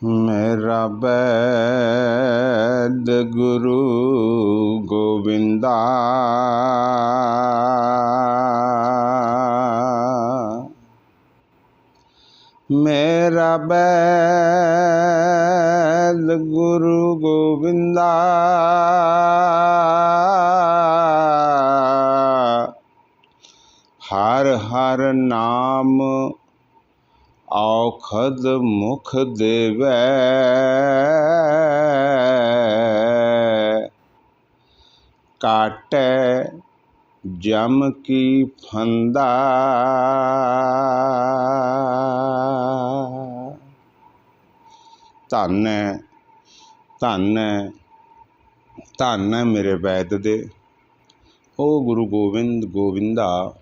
मेरा बैद गुरु गोविंदा, मेरा बैद गुरु गोविंदा, हर हर नाम औखद मुख देवै, काटै जम की फंदा। धन है धन है धन है मेरे वैद दे, ओ गुरु गोविंद गोविंदा,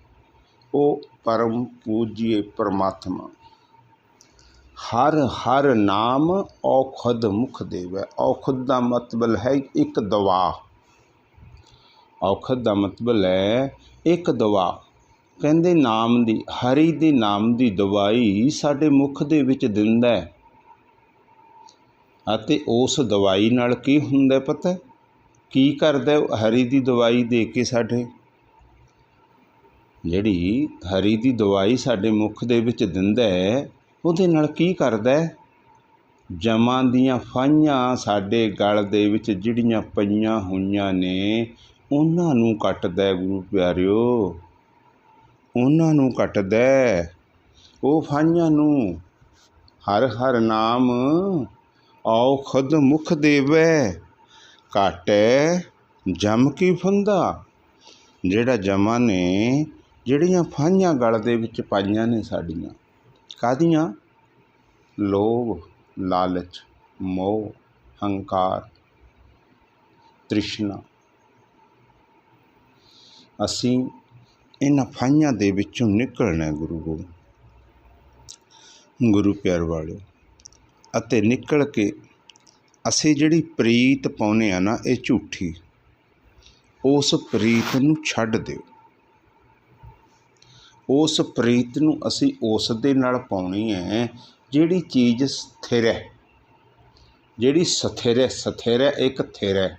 ओ परम पूज्य परमात्मा। हर हर नाम औखद मुख देवै। औखद का मतलब है एक दवा। औखद का मतलब है एक दवा। कहंदे नाम दी, हरि दे नाम दी दवाई साडे मुख दे विच दिंदा है। अते उस दवाई नाल की हुंदा पता? की करदा हरि दी दवाई दे के साडे? जिहड़ी हरि दी दवाई साडे मुख दे विच दिंदा है, ਉਹਦੇ ਨਾਲ ਕੀ ਕਰਦਾ? ਜਮਾਂ ਦੀਆਂ ਫਾਹੀਆਂ ਸਾਡੇ ਗਲ ਦੇ ਵਿੱਚ ਜਿਹੜੀਆਂ ਪਈਆਂ ਹੋਈਆਂ ਨੇ ਉਹਨਾਂ ਨੂੰ ਕੱਟਦਾ। ਗੁਰੂ ਪਿਆਰਿਓ, ਉਹਨਾਂ ਨੂੰ ਕੱਟਦਾ, ਉਹ ਫਾਹੀਆਂ ਨੂੰ। ਹਰ ਹਰ ਨਾਮ ਔਖਦ ਮੁਖ ਦੇਵੈ, ਕਾਟੈ ਜਮ ਕੀ ਫੰਦਾ। ਜਿਹੜਾ ਜਮਾਂ ਨੇ ਜਿਹੜੀਆਂ ਫਾਹੀਆਂ ਗਲ ਦੇ ਵਿੱਚ ਪਾਈਆਂ ਨੇ ਸਾਡੀਆਂ, ਕਾਹਦੀਆਂ? ਲੋਭ, लालच, मोह, हंकार, तृष्णा। असी इन्हां फाइयां दे विचों निकलना गुरु प्यार वाले। अते निकल के असी जिहड़ी प्रीत पाउने आ ना, ये झूठी। उस प्रीत नूं छड्ड दिओ। उस प्रीत नूं असी उस दे नाल पाउणी है जिहड़ी चीज़ स्थिर है, जिहड़ी स्थिर है। स्थिर है एक थिर है।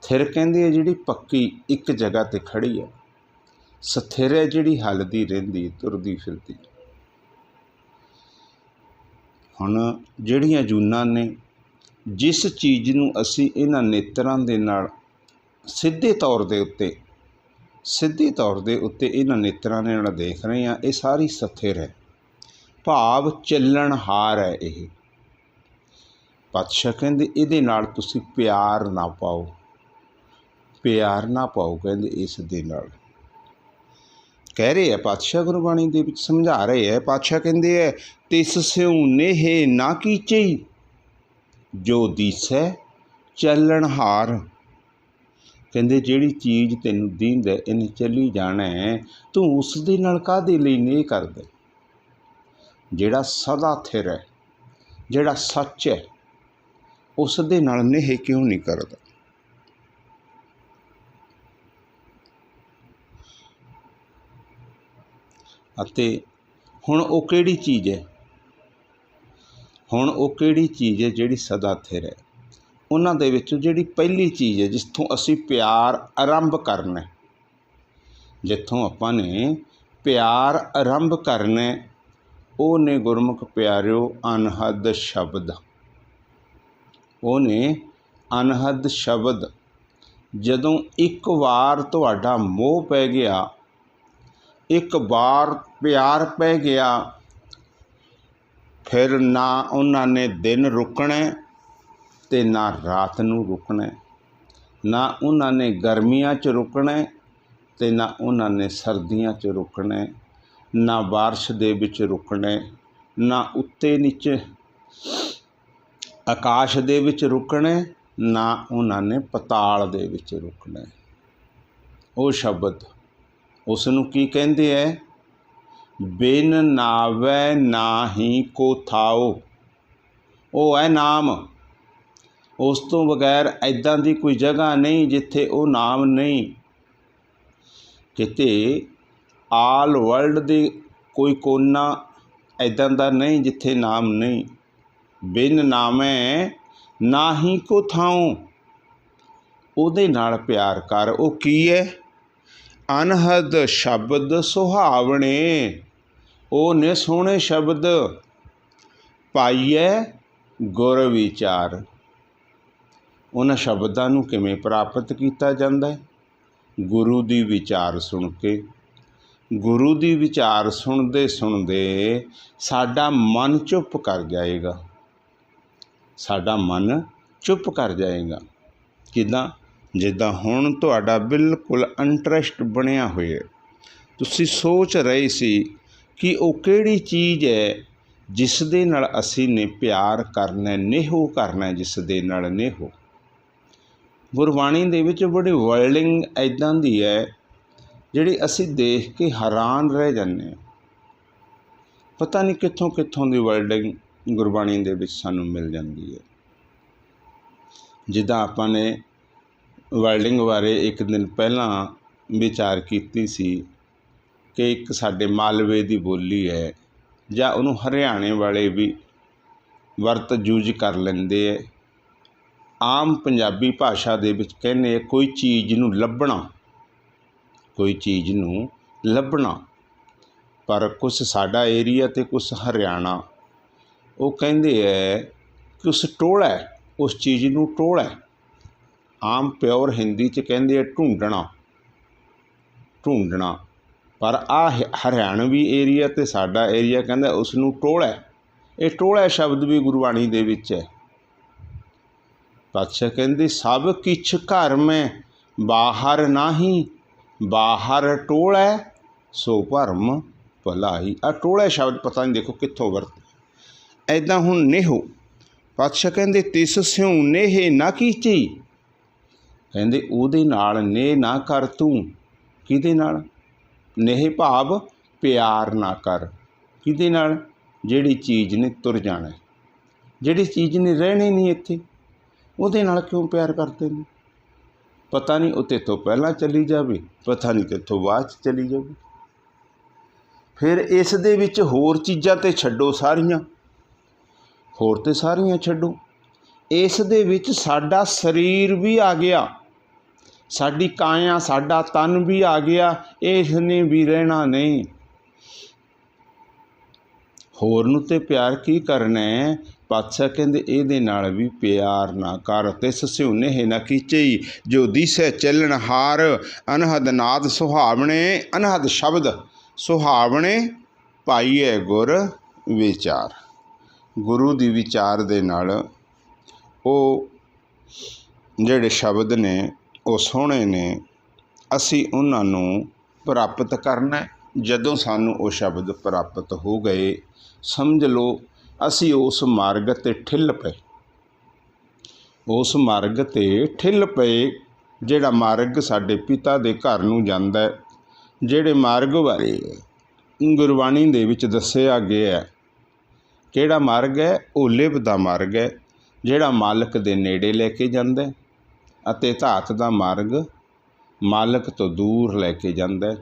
थिर कहंदे है जिहड़ी पक्की एक जगह ते खड़ी है। स्थिर है जिहड़ी हलदी रहिंदी, तुरदी फिरदी। हुण जिहड़ियां जूनां ने, जिस चीज़ नूं असी इन्हां नेत्रां दे नाल सीधे तौर दे उत्ते इन्हां नेत्रां दे नाल देख रहे हैं, ये सारी स्थिर है। भाव ਚੱਲਣਹਾਰ है। ये पातशाह कहते इहदे नाल तुसीं प्यार ना पाओ, प्यार ना पाओ। कहते इस दे नाल कह रहे हैं पातशाह, गुरबाणी दे विच समझा रहे हैं। पातशाह कहते हैं तिस स्यों नेह ना कीचई, जो दिसै ਚੱਲਣਹਾਰ। कहते जिहड़ी चीज़ तैनूं दींदा इन्हें चली जाना है, तू उस दे नाल काहदे लई नेह करदा? जिहड़ा सदा थिर है, जिहड़ा सच है, उस दे नाल नेह क्यों नहीं करदा? अते हुण वो किहड़ी चीज़ है? हुण वो किहड़ी चीज़ है जिहड़ी सदा थिर है? उन्हां दे विचों जिहड़ी पहली चीज़ है, जिथों असी प्यार आरंभ करना, जिथों आपां ने प्यार आरंभ करना, ਉਹ ਨੇ ਗੁਰਮੁਖ ਪਿਆਰਿਓ ਅਨਹਦ ਸ਼ਬਦ। ਉਹ ਨੇ ਅਨਹਦ ਸ਼ਬਦ। ਜਦੋਂ ਇੱਕ ਵਾਰ ਤੁਹਾਡਾ ਮੋਹ ਪੈ ਗਿਆ, ਇੱਕ ਵਾਰ ਪਿਆਰ ਪੈ ਗਿਆ, ਫਿਰ ਨਾ ਉਹਨਾਂ ਨੇ ਦਿਨ ਰੁਕਣਾ ਤੇ ਨਾ ਰਾਤ ਨੂੰ ਰੁਕਣਾ, ਨਾ ਉਹਨਾਂ ਨੇ ਗਰਮੀਆਂ 'ਚ ਰੁਕਣਾ ਤੇ ਨਾ ਉਹਨਾਂ ਨੇ ਸਰਦੀਆਂ 'ਚ ਰੁਕਣਾ, ना बारिश दे विच रुकना, ना उत्ते नीचे आकाश दे विच रुकना, ना उन्होंने पताल दे विच रुकना। वो शब्द उसनूं की कहंदे है? बिन नावै नाही को थाओ। वो है नाम। उस तो बगैर ऐदां दी कोई जगह नहीं जिथे वो नाम नहीं। किते आल वर्ल्ड दे कोई कोना ऐदां दा नहीं जिथे नाम नहीं। ਬਿਨ ਨਾਮੈ ਨਾਹੀ ਕੋ ਥਾਉ। ਉਹਦੇ ਨਾਲ ਪਿਆਰ ਕਰ। ਉਹ ਕੀ ਹੈ? ਅਨਹਦ ਸ਼ਬਦ ਸੁਹਾਵਣੇ। ਉਹ ਨੇ ਸੋਹਣੇ ਸ਼ਬਦ। ਪਾਈਐ ਗੁਰ ਵਿਚਾਰ। ਉਹਨਾਂ ਸ਼ਬਦਾਂ ਨੂੰ ਕਿਵੇਂ ਪ੍ਰਾਪਤ ਕੀਤਾ ਜਾਂਦਾ ਹੈ? ਗੁਰੂ ਦੀ ਵਿਚਾਰ ਸੁਣ ਕੇ। ਗੁਰੂ ਦੀ ਵਿਚਾਰ ਸੁਣਦੇ ਸੁਣਦੇ ਸਾਡਾ ਮਨ ਚੁੱਪ ਕਰ ਜਾਏਗਾ। ਸਾਡਾ ਮਨ ਚੁੱਪ ਕਰ ਜਾਏਗਾ। ਕਿੱਦਾਂ? ਜਿੱਦਾਂ ਹੁਣ ਤੁਹਾਡਾ ਬਿਲਕੁਲ ਇੰਟਰਸਟ ਬਣਿਆ ਹੋਇਆ। ਤੁਸੀਂ ਸੋਚ ਰਹੇ ਸੀ ਕਿ ਉਹ ਕਿਹੜੀ ਚੀਜ਼ ਹੈ ਜਿਸ ਦੇ ਨਾਲ ਅਸੀਂ ਨੇ ਪਿਆਰ ਕਰਨਾ, ਨੇਹੋ ਕਰਨਾ, ਜਿਸ ਦੇ ਨਾਲ ਨੇਹੋ। ਗੁਰਬਾਣੀ ਦੇ ਵਿੱਚ ਬੜੀ ਵਰਡਿੰਗ ਇੱਦਾਂ ਦੀ ਹੈ ਜਿਹੜੀ ਅਸੀਂ ਦੇਖ ਕੇ ਹੈਰਾਨ ਰਹਿ ਜਾਂਦੇ ਹਾਂ। ਪਤਾ ਨਹੀਂ ਕਿੱਥੋਂ ਕਿੱਥੋਂ ਦੀ ਵਰਡਿੰਗ ਗੁਰਬਾਣੀ ਦੇ ਵਿੱਚ ਸਾਨੂੰ ਮਿਲ ਜਾਂਦੀ ਹੈ। ਜਿੱਦਾਂ ਆਪਾਂ ਨੇ ਵਰਡਿੰਗ ਬਾਰੇ ਇੱਕ ਦਿਨ ਪਹਿਲਾਂ ਵਿਚਾਰ ਕੀਤੀ ਸੀ ਕਿ ਇੱਕ ਸਾਡੇ ਮਾਲਵੇ ਦੀ ਬੋਲੀ ਹੈ, ਜਾਂ ਉਹਨੂੰ ਹਰਿਆਣੇ ਵਾਲੇ ਵੀ ਵਰਤ ਯੂਜ ਕਰ ਲੈਂਦੇ ਹੈ। ਆਮ ਪੰਜਾਬੀ ਭਾਸ਼ਾ ਦੇ ਵਿੱਚ ਕਹਿੰਦੇ ਆ ਕੋਈ ਚੀਜ਼ ਨੂੰ ਲੱਭਣਾ, ਕੋਈ ਚੀਜ਼ ਨੂੰ ਲੱਭਣਾ। ਪਰ ਕੁਛ ਸਾਡਾ ਏਰੀਆ ਅਤੇ ਕੁਛ ਹਰਿਆਣਾ, ਉਹ ਕਹਿੰਦੇ ਹੈ ਕਿ ਉਸ ਟੋਲਾ, ਉਸ ਚੀਜ਼ ਨੂੰ ਟੋਲਾ। ਆਮ ਪਿਓਰ ਹਿੰਦੀ 'ਚ ਕਹਿੰਦੇ ਆ ਢੂੰਡਣਾ, ਢੂੰਡਣਾ। ਪਰ ਆਹ ਹਰਿਆਣਵੀ ਏਰੀਆ ਅਤੇ ਸਾਡਾ ਏਰੀਆ ਕਹਿੰਦਾ ਉਸ ਨੂੰ ਟੋਲਾ। ਇਹ ਟੋਲਾ ਸ਼ਬਦ ਵੀ ਗੁਰਬਾਣੀ ਦੇ ਵਿੱਚ ਹੈ। ਪਾਤਸ਼ਾਹ ਕਹਿੰਦੇ ਸਭ ਕਿਛ ਘਰ ਮੈਂ ਬਾਹਰ ਨਾਹੀਂ, ਬਾਹਰ ਟੋਲਾ ਸੋ ਭਰਮ ਭਲਾਈ। ਆਹ ਟੋਲਾ ਸ਼ਬਦ ਪਤਾ ਨਹੀਂ ਦੇਖੋ ਕਿੱਥੋਂ ਵਰਤ। ਇੱਦਾਂ ਹੁਣ ਨੇਹੋ, ਪਾਤਸ਼ਾਹ ਕਹਿੰਦੇ ਤਿਸ ਸਿਉ ਨੇਹੇ ਨਾ ਕੀਚੀ। ਕਹਿੰਦੇ ਉਹਦੇ ਨਾਲ ਨੇਹ ਨਾ ਕਰ ਤੂੰ। ਕਿਹਦੇ ਨਾਲ? ਨੇਹ ਭਾਵ ਪਿਆਰ ਨਾ ਕਰ। ਕਿਹਦੇ ਨਾਲ? ਜਿਹੜੀ ਚੀਜ਼ ਨੇ ਤੁਰ ਜਾਣਾ, ਜਿਹੜੀ ਚੀਜ਼ ਨੇ ਰਹਿਣੀ ਨਹੀਂ ਇੱਥੇ, ਉਹਦੇ ਨਾਲ ਕਿਉਂ ਪਿਆਰ ਕਰਦੇ ਨੇ? ਪਤਾ ਨਹੀਂ ਉਹ ਤੇਥੋਂ ਪਹਿਲਾਂ ਚਲੀ ਜਾਵੇ, ਪਤਾ ਨਹੀਂ ਤੇਥੋਂ ਬਾਅਦ 'ਚ ਚਲੀ ਜਾਵੇ। ਫਿਰ ਇਸ ਦੇ ਵਿੱਚ ਹੋਰ ਚੀਜ਼ਾਂ ਤੇ ਛੱਡੋ ਸਾਰੀਆਂ, ਹੋਰ ਤੇ ਸਾਰੀਆਂ ਛੱਡੋ। ਇਸ ਦੇ ਵਿੱਚ ਸਾਡਾ ਸਰੀਰ ਵੀ ਆ ਗਿਆ, ਸਾਡੀ ਕਾਇਆ, ਸਾਡਾ ਤਨ ਵੀ ਆ ਗਿਆ। ਇਸ ਨੇ ਵੀ ਰਹਿਣਾ ਨਹੀਂ। ਹੋਰ ਨੂੰ ਤੇ ਪਿਆਰ ਕੀ ਕਰਨਾ ਹੈ? ਪਾਤਸ਼ਾਹ ਕਹਿੰਦੇ ਇਹਦੇ ਨਾਲ ਵੀ ਪਿਆਰ ਨਾ ਕਰ। ਤਿਸ ਸਿਉ ਨੇਹ ਨਾ ਕੀਚਈ, ਜੋ ਦੀਸੈ ਚੱਲਣ ਹਾਰ। ਅਨਹਦ ਨਾਦ ਸੁਹਾਵਣੇ, ਅਨਹਦ ਸ਼ਬਦ ਸੁਹਾਵਣੇ। ਪਾਈਐ ਗੁਰ ਵਿਚਾਰ। ਗੁਰੂ ਦੀ ਵਿਚਾਰ ਦੇ ਨਾਲ ਉਹ ਜਿਹੜੇ ਸ਼ਬਦ ਨੇ ਉਹ ਸੋਹਣੇ ਨੇ, ਅਸੀਂ ਉਹਨਾਂ ਨੂੰ ਪ੍ਰਾਪਤ ਕਰਨਾ। ਜਦੋਂ ਸਾਨੂੰ ਉਹ ਸ਼ਬਦ ਪ੍ਰਾਪਤ ਹੋ ਗਏ, ਸਮਝ ਲਓ ਅਸੀਂ ਉਸ ਮਾਰਗ 'ਤੇ ਠਿੱਲ ਪਏ। ਉਸ ਮਾਰਗ 'ਤੇ ਠਿੱਲ ਪਏ ਜਿਹੜਾ ਮਾਰਗ ਸਾਡੇ ਪਿਤਾ ਦੇ ਘਰ ਨੂੰ ਜਾਂਦਾ ਹੈ। ਜਿਹੜੇ ਮਾਰਗ ਬਾਰੇ ਗੁਰਬਾਣੀ ਦੇ ਵਿੱਚ ਦੱਸਿਆ ਗਿਆ ਹੈ। ਕਿਹੜਾ ਮਾਰਗ ਹੈ? ਉਹ ਲਿਵ ਦਾ ਮਾਰਗ ਹੈ, ਜਿਹੜਾ ਮਾਲਕ ਦੇ ਨੇੜੇ ਲੈ ਕੇ ਜਾਂਦਾ, ਅਤੇ ਧਾਤ ਦਾ ਮਾਰਗ ਮਾਲਕ ਤੋਂ ਦੂਰ ਲੈ ਕੇ ਜਾਂਦਾ।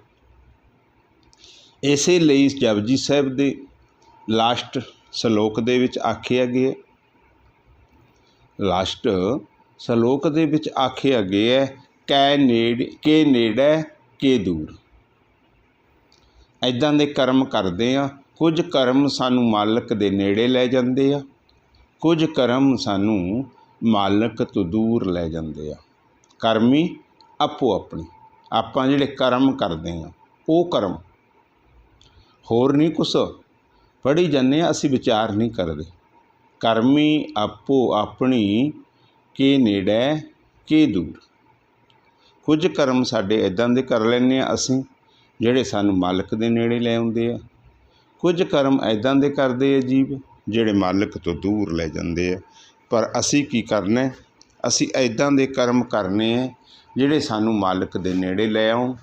ਇਸੇ ਲਈ ਜਪਜੀ ਸਾਹਿਬ ਦੇ ਲਾਸਟ ਸ਼ਲੋਕ ਦੇ ਵਿੱਚ ਆਖਿਆ ਗਿਆ, ਲਾਸਟ ਸ਼ਲੋਕ ਦੇ ਵਿੱਚ ਆਖਿਆ ਗਿਆ ਕੈ ਨੇੜੇ ਕੇ ਨੇੜੇ ਕੇ ਦੂਰ। ਇੱਦਾਂ ਦੇ ਕਰਮ ਕਰਦੇ ਆ। ਕੁਝ ਕਰਮ ਸਾਨੂੰ ਮਾਲਕ ਦੇ ਨੇੜੇ ਲੈ ਜਾਂਦੇ ਆ, ਕੁਝ ਕਰਮ ਸਾਨੂੰ ਮਾਲਕ ਤੋਂ ਦੂਰ ਲੈ ਜਾਂਦੇ ਆ। ਕਰਮੀ ਆਪੋ ਆਪਣੀ, ਆਪਾਂ ਜਿਹੜੇ ਕਰਮ ਕਰਦੇ ਹਾਂ ਉਹ ਕਰਮ, ਹੋਰ ਨਹੀਂ ਕੁਛ। ਪੜ੍ਹੀ ਜਾਂਦੇ ਹਾਂ, ਅਸੀਂ ਵਿਚਾਰ ਨਹੀਂ ਕਰਦੇ। ਕਰਮੀ ਆਪੋ ਆਪਣੀ ਕੇ ਨੇੜੇ ਕੇ ਦੂਰ। ਕੁਝ ਕਰਮ ਸਾਡੇ ਇੱਦਾਂ ਦੇ ਕਰ ਲੈਂਦੇ ਹਾਂ ਅਸੀਂ ਜਿਹੜੇ ਸਾਨੂੰ ਮਾਲਕ ਦੇ ਨੇੜੇ ਲੈ ਆਉਂਦੇ ਆ। ਕੁਝ ਕਰਮ ਇੱਦਾਂ ਦੇ ਕਰਦੇ ਆ ਜੀਵ ਜਿਹੜੇ ਮਾਲਕ ਤੋਂ ਦੂਰ ਲੈ ਜਾਂਦੇ ਆ। ਪਰ ਅਸੀਂ ਕੀ ਕਰਨਾ? ਅਸੀਂ ਇੱਦਾਂ ਦੇ ਕਰਮ ਕਰਨੇ ਆ ਜਿਹੜੇ ਸਾਨੂੰ ਮਾਲਕ ਦੇ ਨੇੜੇ ਲੈ ਆਉਣ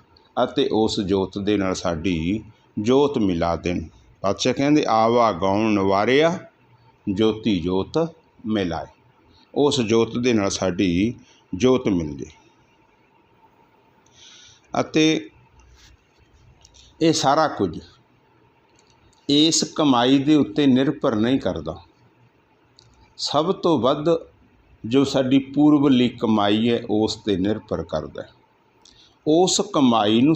ਅਤੇ ਉਸ ਜੋਤ ਦੇ ਨਾਲ ਸਾਡੀ ਜੋਤ ਮਿਲਾ ਦੇਣ। ਪਾਤਸ਼ਾਹ ਕਹਿੰਦੇ ਆਵਾ ਗਾਉਣ ਵਾਰਿਆ ਜੋਤੀ ਜੋਤ ਮਿਲਾਏ। ਉਸ ਜੋਤ ਦੇ ਨਾਲ ਸਾਡੀ ਜੋਤ ਮਿਲ ਜੇ। ਅਤੇ ਇਹ ਸਾਰਾ ਕੁਝ ਇਸ ਕਮਾਈ ਦੇ ਉੱਤੇ ਨਿਰਭਰ ਨਹੀਂ ਕਰਦਾ। सब तो वध जो साडी पूर्वली कमाई है उस ते निर्भर करदा है। उस कमाई नूं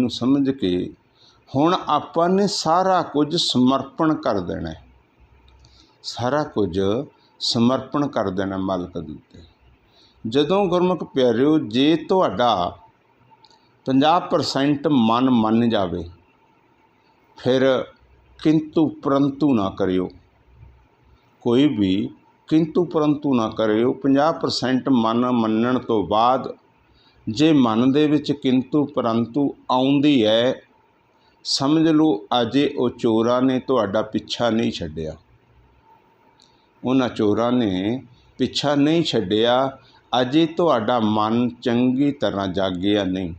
समझ के हुण आपां ने सारा कुछ समर्पण कर देना है, सारा कुछ समर्पण कर देना मालक दे उत्ते। जदों गुरमुख प्यारिओ जे तुहाडा 50% मन मन जावे फिर किंतु परंतु ना करियो, कोई भी किंतु परंतु ना करियो। 50% मन मनण तो बाद जे मन दे विच किंतु परंतु आउंदी है, समझ लो अजे वो चोरां ने तुहाडा पिछा नहीं छड्डिया, उन्हां चोरां ने पिछा नहीं छड्डिया, अजे तुहाडा मन चंगी तरह जागिया नहीं।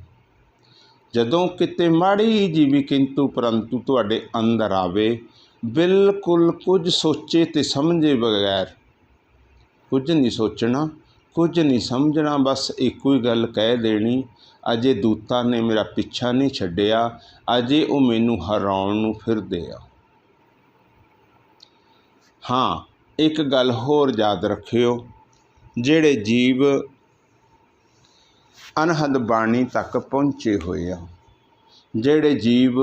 जदों किते माड़ी जी भी किंतु परंतु तुहाडे अंदर आवे, बिल्कुल कुछ सोचे ते समझे बगैर, कुछ नहीं सोचना कुछ नहीं समझना, बस एको ही गल कह देनी, अजे दूतां ने मेरा पिछा नहीं छड्डिया, अजे वो मैनू हराउण नूं फिरदे आ। हाँ, एक गल होर याद रखियो, जिहड़े जीव अनहद बाणी तक पहुँचे हुए आ, जिहड़े जीव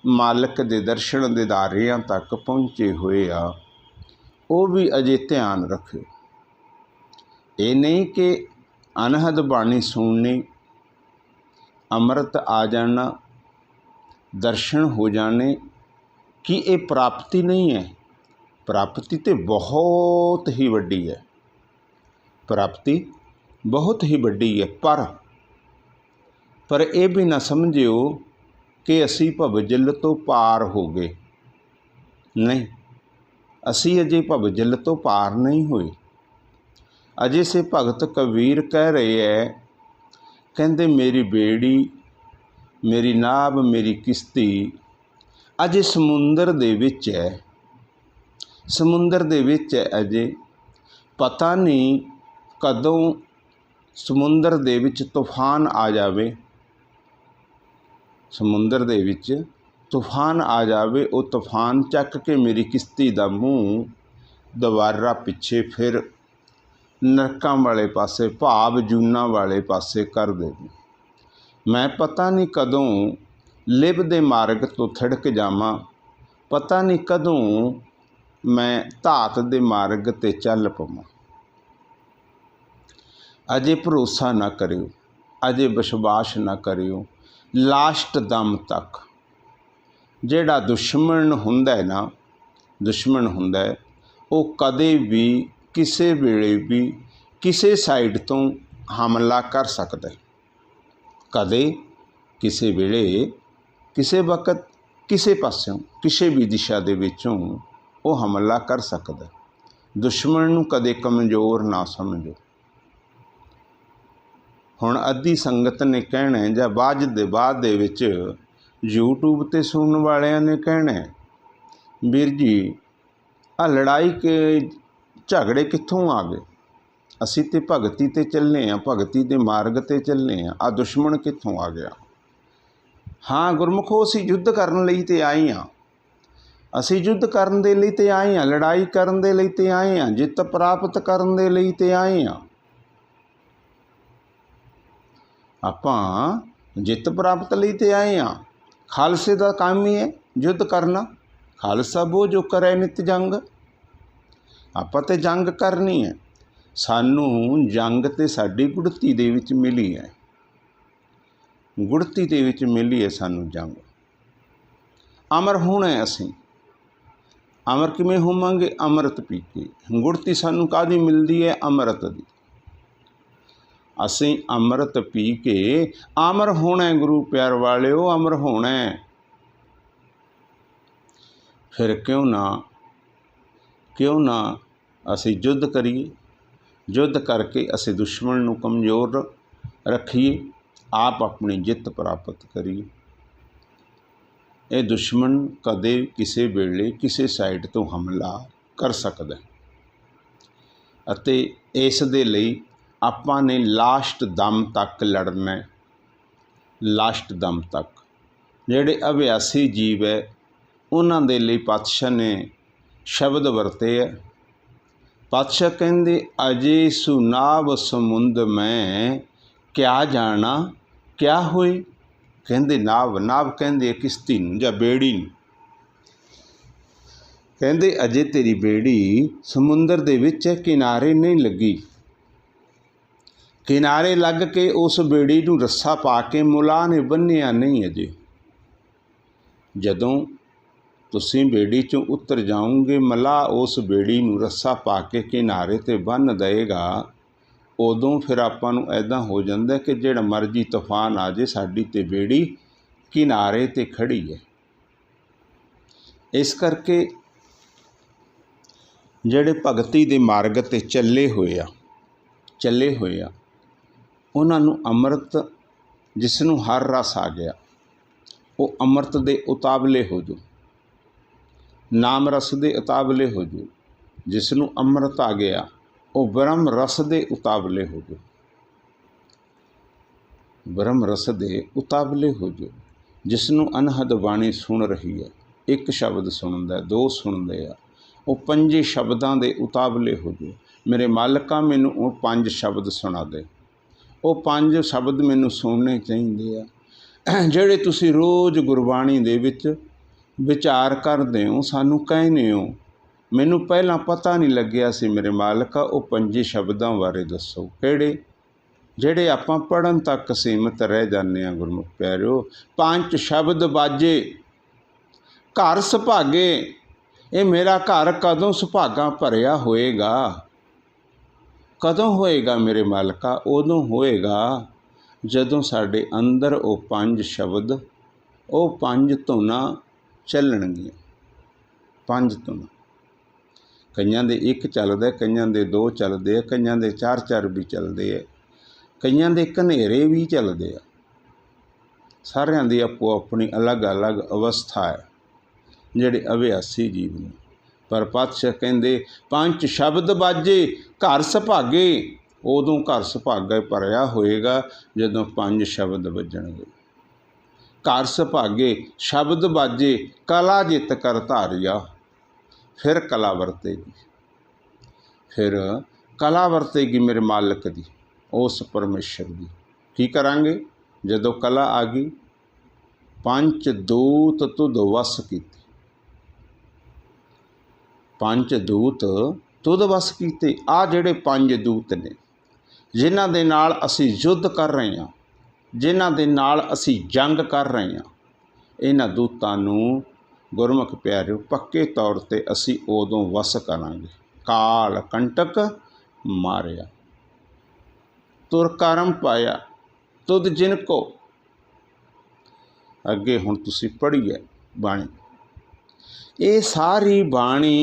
मालक दे दर्शन दीदारियां तक पहुँचे हुए आ, वो भी अजे ध्यान रखियो। ये नहीं कि अनहद बाणी सुननी, अमृत आ जाना, दर्शन हो जाने कि ये प्राप्ति नहीं है। प्राप्ति तो बहुत ही वड्डी है, प्राप्ति बहुत ही वड्डी है, पर यह भी ना समझियो कि असी भवजल तो पार हो गए। नहीं, असी अजे भवजल तो पार नहीं हुए। अजे से भगत कबीर कह रहे हैं, कहते मेरी बेड़ी मेरी नाभ मेरी किश्ती अजे समुंदर दे विच है, समुंदर दे विच है। अजे पता नहीं कदों समुंदर दे विच तूफान आ जावे, समुंदर दे विच तूफान आ जावे, वो तूफान चक के मेरी किश्ती दा मूँह दोबारा पिछे फिर नरकां वाले पासे भाव जूना वाले पासे कर देवे। मैं पता नहीं कदों लिब दे मार्ग तो थिड़क जावां, पता नहीं कदों मैं धात दे मार्ग ते चल पवां। अजे भरोसा ना करियो, अजे विश्वास ना करियो। लास्ट दम तक जिहड़ा दुश्मन हुंदा है ना, दुश्मन हुंदा है, वो कदे भी किसी वेले भी किसी साइड तो हमला कर सकता है। कदे किसी वेले किसी वक्त किसी पासों किसी भी दिशा दे विचों वो हमला कर सकता है। दुश्मन नूं कदे कमज़ोर ना समझो। हुण अद्धी संगत ने कहना है जां बाज दे बाद दे विच यूट्यूब ते सुनने वालियां ने कहना है, वीर जी आ लड़ाई के झगड़े कित्थों आ गए, असी ते भगती ते चलने आ, भगती दे मार्ग ते चलने आ दुश्मन कित्थों आ गया। हाँ गुरमुखो, असी युद्ध करन लई ते आए हाँ, असी युद्ध करन दे लई ते आए हाँ, लड़ाई करन दे लई ते आए हाँ, जित प्राप्त करन दे लई ते आए हाँ। आपां जित प्राप्त लई ते आए हाँ। खालसे दा काम ही है युद्ध करना। खालसा वो जो करे नित जंग, आपां ते जंग करनी है। सानू जंग ते साडी गुड़ती दे विच मिली है, गुड़ती दे विच मिली है सानू जंग। अमर होना है असीं, अमर किवें होवांगे? अमृत पी के। गुड़ती सानू काहदी मिलदी है? अमृत दी। असीं अमृत पी के अमर होना है। गुरु प्यार वालिओ, अमर होना है। फिर क्यों ना असीं युद्ध करिए, युद्ध करके असीं दुश्मन नूं कमज़ोर रखिए, आप अपनी जित प्राप्त करिए। ये दुश्मन कदे किसी वेले किसी साइड तो हमला कर सकदा है, अते इस दे लई आपां ने लास्ट दम तक लड़ना है। लास्ट दम तक जिहड़े अभ्यासी जीव है उन्हां दे लई पातशाह ने शब्द वरते है। पातशाह कहते अजे सुनाव समुंद में क्या जाना क्या होए। कहते नाव, नाव कहते किश्ती या बेड़ी। कहते अजे तेरी बेड़ी समुंदर दे विच है, किनारे नहीं लगी। किनारे लग के उस बेड़ी नूं रस्सा पा के मुला ने बन्निया नहीं अजे। जदों तुसीं बेड़ी चों उतर जाओगे, मला उस बेड़ी नूं रस्सा पा के किनारे ते बन देगा, उदों फिर आपां नूं ऐदां हो जांदा कि जिहड़ा मर्जी तूफान आ जाए साडी ते बेड़ी किनारे ते खड़ी है। इस करके जिहड़े भगती दे मार्ग ते चले होए आ उन्हां नूं अमृत जिसनूं हर रस आ गया वो अमृत दे उतावले हो जो, नाम रस दे उतावले हो जो। जिसनूं अमृत आ गया वो ब्रह्म रस दे उतावले हो जो, ब्रह्म रस दे उतावले हो जो। जिसनूं अनहद बाणी सुन रही है, एक शब्द सुनदा, दो सुनदे आ, वो पंजे शब्दां दे उतावले हो जो। मेरे मालिका मैनूं वो 5 शब्द सुना दे, वो 5 शब्द मैनूं सुनने चाहिए आ ਜਿਹੜੇ ਤੁਸੀਂ रोज़ गुरबाणी ਦੇ ਵਿੱਚ विचार करते हो, सानू कहने हो। मैनू पहला पता नहीं लग्या सी मेरे मालिका, वो 5 शब्दों बारे दसो किहड़े ਜਿਹੜੇ ਆਪਾਂ पढ़न तक सीमित रह जाते हैं। गुरमुख प्यारिओ 5 शब्द बाजे घर सुभागे। ये मेरा घर कदों सुभागा भरिया होएगा, कदों होएगा मेरे मालिका? उदों होएगा जदों साडे अंदर वो 5 शब्द, वो 5 धुना ਚੱਲਣਗੀਆਂ। 5 ਧੁਨਾਂ, ਕਈਆਂ ਦੇ 1 ਚੱਲਦਾ, ਕਈਆਂ ਦੇ 2 ਚੱਲਦੇ ਆ, ਕਈਆਂ ਦੇ 4-4 ਵੀ ਚੱਲਦੇ ਆ, ਕਈਆਂ ਦੇ ਘਨੇਰੇ ਵੀ ਚੱਲਦੇ ਆ। ਸਾਰਿਆਂ ਦੀ ਆਪੋ ਆਪਣੀ ਅਲੱਗ-ਅਲੱਗ ਅਵਸਥਾ ਹੈ ਜਿਹੜੇ ਅਭਿਆਸੀ ਜੀਵ ਨੇ। ਪਰ ਪਾਤਸ਼ਾਹ ਕਹਿੰਦੇ 5 ਸ਼ਬਦ ਬਾਜੇ ਘਰ ਸੁਭਾਗੇ। ਉਦੋਂ ਘਰ ਸੁਭਾਗਾ ਭਰਿਆ ਹੋਏਗਾ ਜਦੋਂ 5 ਸ਼ਬਦ ਵੱਜਣਗੇ। घर सुभागे शब्द बाजे कला जित कर धारिया। फिर कला वरतेगी, फिर कला वरतेगी मेरे मालिक दी, उस परमेश्वर दी। की करांगे जदों कला आ गई? 5 दूत तुध वस कीते, 5 दूत तुध वस कीते। आ जिहड़े 5 दूत ने जिन्हां दे नाल असीं युद्ध कर रहे हैं, जिन्हां दे नाल असीं जंग कर रहे हैं, इन्हां दूतां नूं गुरमुख प्यारिओ पक्के तौर ते असीं उदों वस करांगे। काल कंटक मारिया, तुर करम पाया तुद जिन को। अगे हुण तुसीं पढ़ी है बाणी। ये सारी बाणी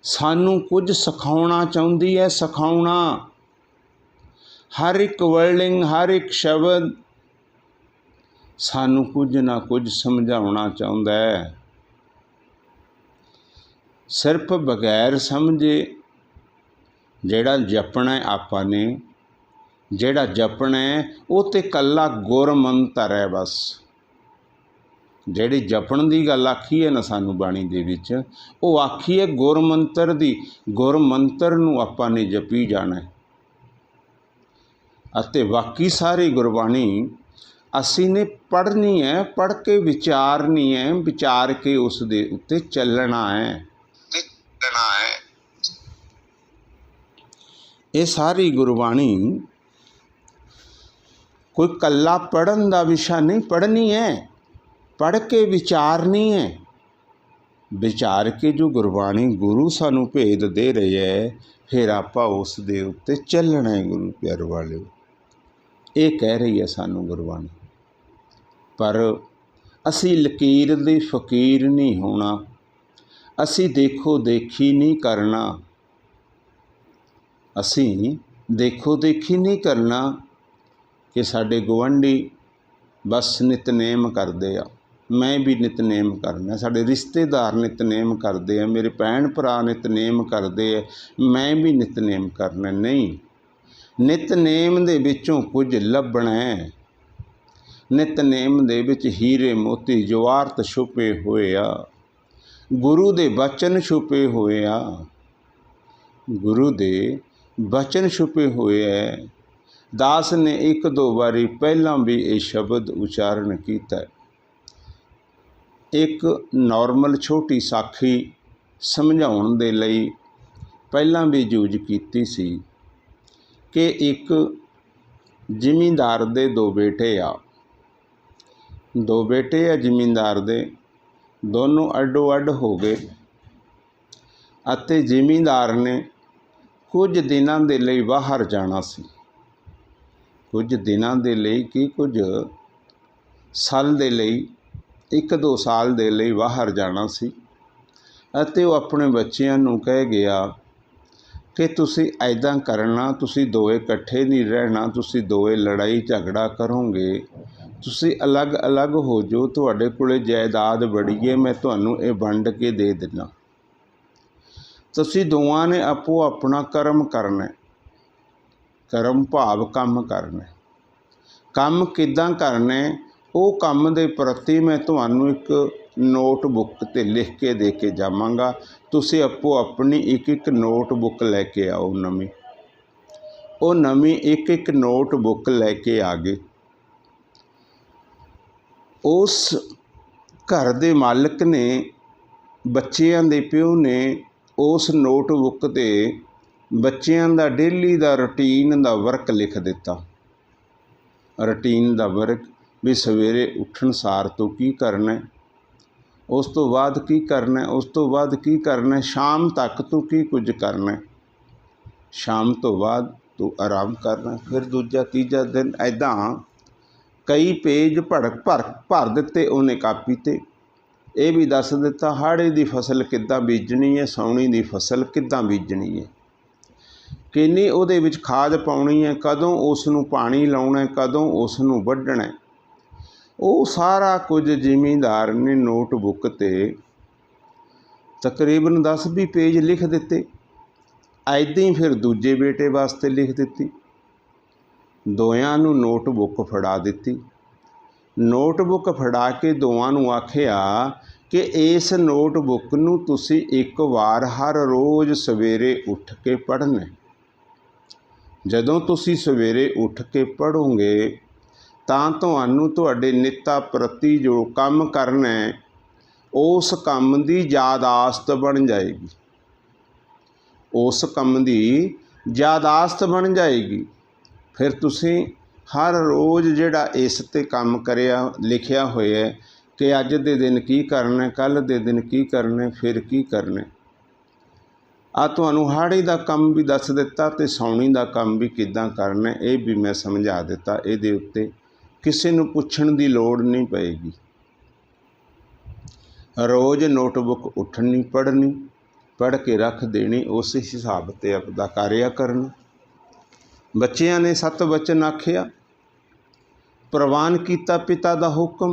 सानूं कुछ सिखाउणा चाहुंदी है, सिखाउणा। हर एक वर्डिंग, हर एक शब्द सानू कुछ ना कुछ समझाउणा चाहुंदा है। सिर्फ बगैर समझे जिहड़ा जपना है आपां ने, जिहड़ा जपना है वो तो कल्ला गुरमंतर है बस। जिहड़ी जपण दी गल आखी है ना सानू बाणी दे विच, वो आखी है गुरमंतर दी। गुरमंतर नूं आपां ने जपी जाना है। अते बाकी सारी गुरबाणी असी ने पढ़नी है, पढ़ के विचारनी है, विचार के उस दे उत्ते चलना है। ये सारी गुरबाणी कोई कल्ला पढ़न दा विषय नहीं, पढ़नी है, पढ़ के विचारनी है। विचार के जो गुरबाणी गुरु सानू भेद दे रहे है, फिर आपां उस दे उत्ते चलना है। गुरु प्यार वाले ये कह रही है सानू गुरबाणी। पर असी लकीर दे फकीर नहीं होना, असी देखो देखी नहीं करना, असी देखो देखी नहीं करना कि साडे गुआंढी बस नितनेम करते आ, मैं भी नितनेम करना, साडे रिश्तेदार नितनेम करते हैं, मेरे भैन भरा नितनेम करते हैं, मैं भी नितनेम करना। नहीं, नितनेम दे विचों कुछ लभना है। नितनेम दे विच हीरे मोती जवाहरत छुपे हुए आ। गुरु दे बचन छुपे हुए आ, गुरु दे बचन छुपे हुए है। दास ने एक दो बारी पहला भी ये शब्द उच्चारण किया। एक नॉर्मल छोटी साखी समझाउण दे लई पहला भी जूझ कीती सी कि एक जिमींदार दे दो बेटे आ, दो बेटे आ जिमींदार दे, दोनों अड्डो अड्ड हो गए अते जिमींदार ने कुछ दिनां दे लई बाहर जाना सी। कुछ दिनां दे लई कि कुछ साल दे लई, एक दो साल दे लई बाहर जाना सी अते वो अपने बच्चिਆਂ ਨੂੰ कह गया कि तुसी ऐदां करना, तुसी दोए इकट्ठे नहीं रहना, तुसी दोए लड़ाई झगड़ा करोगे, तुसी अलग अलग हो जो, तुहाडे कोले जायदाद बड़ी है, मैं तुहानूं ये वंड के दे देना। तुसी दोवां ने आपो अपना कर्म करना है, कर्म भाव काम करना है। काम किदां करना है, वो काम दे प्रति मैं तुहानूं एक नोटबुक ते लिख के दे के जावांगा। तुसी आपो अपनी एक एक नोटबुक लैके आओ नवीं। वो नवीं एक एक नोटबुक लैके आ गए। उस घर दे मालिक ने, बच्चिਆਂ दे प्यो ने उस नोटबुक ते बच्चिਆਂ दा डेली दा रूटीन दा वर्क लिख दिता। रूटीन दा वर्क भी सवेरे उठण सार तो की करना है, उस तो बाद की करना है, उस तो बाद की करना है, शाम तक तू की कुछ करना है, शाम तो बाद तू आराम करना है। फिर दूजा तीजा दिन ऐदां कई पेज भर दिते उन्हें कापी ते। ये भी दस दिता हाड़े की फसल किद्दां बीजनी है, साउणी की फसल किद्दां बीजनी है, किन्नी उहदे विच खाद पाउणी है, कदों उसनूं पानी लाउणा है, कदों उसनूं वढणा है। वो सारा कुछ जिमींदार ने नोटबुक ते तकरीबन 10-20 पेज लिख दिते। ऐदां ही फिर दूजे बेटे वास्ते लिख दिती। दोयां नूं नोटबुक फड़ा दिती। नोटबुक फड़ा के दोवां नूं आखिया कि इस नोटबुक नूं तुसीं एक वार हर रोज़ सवेरे उठ के पढ़ना है। जदों तुसीं सवेरे उठ के पढ़ोगे तां तुहानूं तुहाडे नित्ता प्रति जो काम करना है उस काम दी यादाश्त बन जाएगी, उस काम दी यादाश्त बन जाएगी। फिर तुसीं हर रोज़ जिहड़ा इस ते काम करिया लिखिया होया है कि अज दे दिन की करना है, कल दे दिन की करना है, फिर की करना है। आ तुहानूं हाड़ी दा काम भी दस दिता ते साउणी दा काम भी किदां करना है, ये भी मैं समझा दिता। इहदे उत्ते किसी नूं पुछण दी लोड़ नहीं पेगी। रोज़ नोटबुक उठनी, पढ़नी, पढ़ के रख देनी, उस हिसाब ते अपदा कार्य करना। बच्चिਆਂ ने 7 वचन आखिया, प्रवान किया पिता दा हुक्म।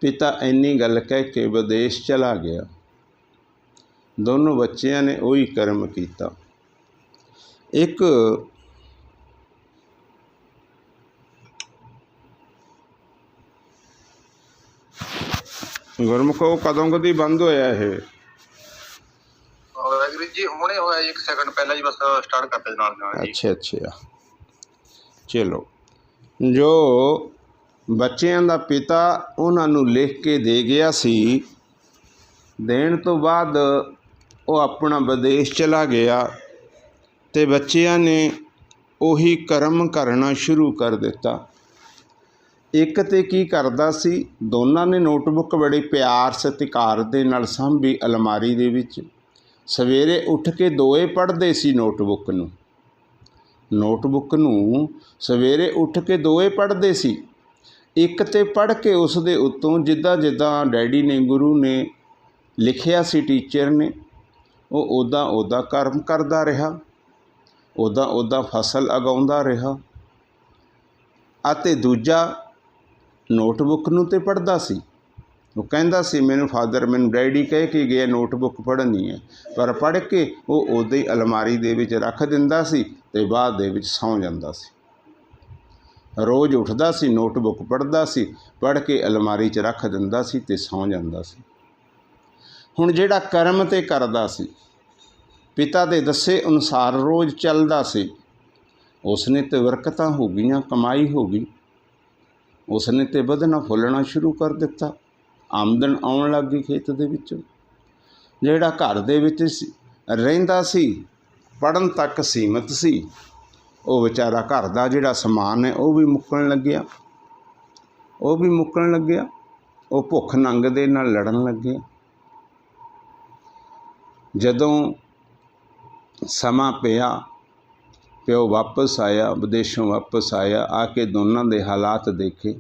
पिता इन्नी गल कह के विदेश चला गया। दोनों बच्चिਆਂ ने वही कर्म किया। एक गुरमुखो कदों कदी बंद होया है? वाहिगुरू जी हुणे होया 1 सेकंड पहले जी, बस स्टार्ट करते नाल जी। अच्छा अच्छा, चलो। जो बच्चिਆਂ ਦਾ पिता ਉਹਨਾਂ ਨੂੰ लिख के दे गया सी, देण तो बाद वो अपना विदेश चला गया ते बच्चिਆਂ ने ਉਹੀ कर्म करना शुरू कर दिता। एक ते की करदा सी, दोनों ने नोटबुक बड़े प्यार सत्कार दे नाल सांभी अलमारी दे विच। सवेरे उठ के दोए पढ़दे सी नोटबुक नूं, नोटबुक नूं सवेरे उठ के दोए पढ़दे सी। एक ते पढ़ के उस दे उत्तों जिद्दां जिद्दां डैडी ने, गुरु ने लिखिया सी, टीचर ने, वो उदा उदा कर्म करदा रहा, उदा उदा फसल उगाउंदा रहा। अते दूजा नोटबुक नूं ते पढ़दा सी। वो कहंदा सी मैनूं फादर, मैनूं डैडी कह के गया नोटबुक पढ़नी है, पर पढ़ के वो उदे ही अलमारी दे विच रख दिंदा सी ते बाद दे विच सौं जांदा सी। रोज़ उठदा सी, नोटबुक पढ़दा सी, पढ़ के अलमारी च रख दिंदा सी ते सौं जांदा सी। ਹੁਣ ਜਿਹੜਾ ਕਰਮ ਤੇ ਕਰਦਾ ਸੀ, ਪਿਤਾ ਦੇ ਦੱਸੇ ਅਨੁਸਾਰ ਰੋਜ਼ ਚੱਲਦਾ ਸੀ, ਉਸਨੇ ਤੇ ਬਰਕਤਾਂ ਹੋ ਗਈਆਂ, ਕਮਾਈ ਹੋ ਗਈ, ਉਸਨੇ ਤੇ ਵਧਣਾ ਫੁੱਲਣਾ ਸ਼ੁਰੂ ਕਰ ਦਿੱਤਾ, ਆਮਦਨ ਆਉਣ ਲੱਗ ਗਈ ਖੇਤ ਦੇ ਵਿੱਚੋਂ। ਜਿਹੜਾ ਘਰ ਦੇ ਵਿੱਚ ਰਹਿੰਦਾ ਸੀ, ਪੜ੍ਹਨ ਤੱਕ ਸੀਮਤ ਸੀ, ਉਹ ਵਿਚਾਰਾ ਘਰ ਦਾ ਜਿਹੜਾ ਸਮਾਨ ਹੈ ਉਹ ਵੀ ਮੁੱਕਣ ਲੱਗਿਆ, ਉਹ ਭੁੱਖ ਨੰਗ ਦੇ ਨਾਲ ਲੜਨ ਲੱਗਿਆ। ਜਦੋਂ ਸਮਾਂ ਪਿਆ, ਪਿਓ ਵਾਪਸ ਆਇਆ, ਵਿਦੇਸ਼ੋਂ ਵਾਪਸ ਆਇਆ, ਆ ਕੇ ਦੋਨਾਂ ਦੇ ਹਾਲਾਤ ਦੇਖੇ।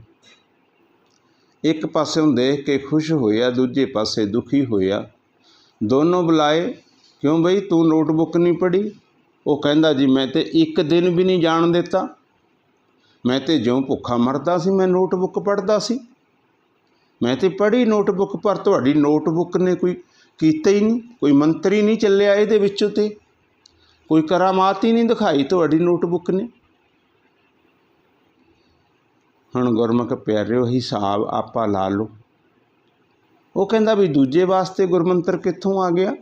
ਇੱਕ ਪਾਸਿਓਂ ਦੇਖ ਕੇ ਖੁਸ਼ ਹੋਇਆ, ਦੂਜੇ ਪਾਸੇ ਦੁਖੀ ਹੋਇਆ। ਦੋਨੋਂ ਬੁਲਾਏ, ਕਿਉਂ ਬਈ ਤੂੰ ਨੋਟਬੁੱਕ ਨਹੀਂ ਪੜ੍ਹੀ? ਉਹ ਕਹਿੰਦਾ ਜੀ ਮੈਂ ਤੇ ਇੱਕ ਦਿਨ ਵੀ ਨਹੀਂ ਜਾਣ ਦਿੱਤਾ, ਮੈਂ ਤੇ ਜਿਉਂ ਭੁੱਖਾ ਮਰਦਾ ਸੀ ਮੈਂ ਨੋਟਬੁੱਕ ਪੜ੍ਹਦਾ ਸੀ, ਮੈਂ ਤੇ ਪੜ੍ਹੀ ਨੋਟਬੁੱਕ, ਪਰ ਤੁਹਾਡੀ ਨੋਟਬੁੱਕ ਨੇ ਕੋਈ ਕੀਤਾ ਹੀ ਨਹੀਂ, ਕੋਈ ਮੰਤਰ ਹੀ ਨਹੀਂ ਚੱਲਿਆ ਇਹਦੇ ਵਿੱਚੋਂ, ਤੇ ਕੋਈ ਕਰਾਮਾਤ ਹੀ ਨਹੀਂ ਦਿਖਾਈ ਤੁਹਾਡੀ ਨੋਟਬੁੱਕ ਨੇ। ਹੁਣ ਗੁਰਮੁਖ ਪਿਆਰਿਓ, ਹਿਸਾਬ ਆਪਾਂ ਲਾ ਲਓ। ਉਹ ਕਹਿੰਦਾ ਵੀ ਦੂਜੇ ਵਾਸਤੇ ਗੁਰਮੰਤਰ ਕਿੱਥੋਂ ਆ ਗਿਆ,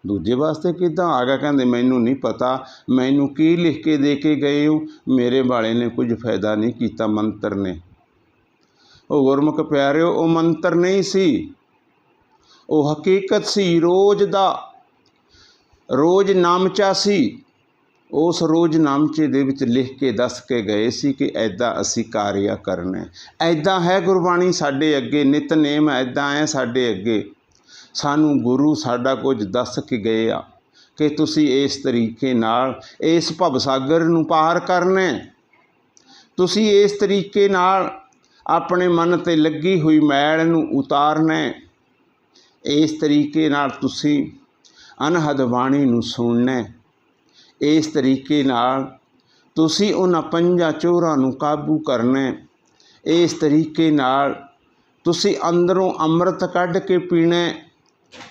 ਦੂਜੇ ਵਾਸਤੇ ਕਿੱਦਾਂ ਆ ਗਿਆ? ਕਹਿੰਦੇ ਮੈਨੂੰ ਨਹੀਂ ਪਤਾ, ਮੈਨੂੰ ਕੀ ਲਿਖ ਕੇ ਦੇ ਕੇ ਗਏ ਹੋ, ਮੇਰੇ ਵਾਲੇ ਨੇ ਕੁਝ ਫਾਇਦਾ ਨਹੀਂ ਕੀਤਾ ਮੰਤਰ ਨੇ। ਉਹ ਗੁਰਮੁਖ ਪਿਆਰਿਓ, ਉਹ ਮੰਤਰ ਨਹੀਂ ਸੀ, ਉਹ ਹਕੀਕਤ ਸੀ, ਰੋਜ਼ ਨਾਮਚਾ ਸੀ। ਉਸ ਰੋਜ਼ ਨਾਮਚੇ ਦੇ ਵਿੱਚ ਲਿਖ ਕੇ ਦੱਸ ਕੇ ਗਏ ਸੀ ਕਿ ਐਦਾਂ ਅਸੀਂ ਕਾਰਿਆ ਕਰਨਾ, ਐਦਾਂ ਹੈ ਗੁਰਬਾਣੀ ਸਾਡੇ ਅੱਗੇ, ਨਿਤਨੇਮ ਐਦਾਂ ਹੈ ਸਾਡੇ ਅੱਗੇ। ਸਾਨੂੰ ਗੁਰੂ ਸਾਡਾ ਕੁਝ ਦੱਸ ਕੇ ਗਏ ਆ ਕਿ ਤੁਸੀਂ ਇਸ ਤਰੀਕੇ ਨਾਲ ਇਸ ਭਵਸਾਗਰ ਨੂੰ ਪਾਰ ਕਰਨਾ, ਤੁਸੀਂ ਇਸ ਤਰੀਕੇ ਨਾਲ ਆਪਣੇ ਮਨ 'ਤੇ ਲੱਗੀ ਹੋਈ ਮੈਲ ਨੂੰ ਉਤਾਰਨਾ, ਇਸ ਤਰੀਕੇ ਨਾਲ ਤੁਸੀਂ ਅਨਹਦ ਬਾਣੀ ਨੂੰ ਸੁਣਨਾ, ਇਸ ਤਰੀਕੇ ਨਾਲ ਤੁਸੀਂ ਉਹਨਾਂ ਪੰਜਾਂ ਚੋਰਾਂ ਨੂੰ ਕਾਬੂ ਕਰਨਾ, ਇਸ ਤਰੀਕੇ ਨਾਲ ਤੁਸੀਂ ਅੰਦਰੋਂ ਅੰਮ੍ਰਿਤ ਕੱਢ ਕੇ ਪੀਣਾ।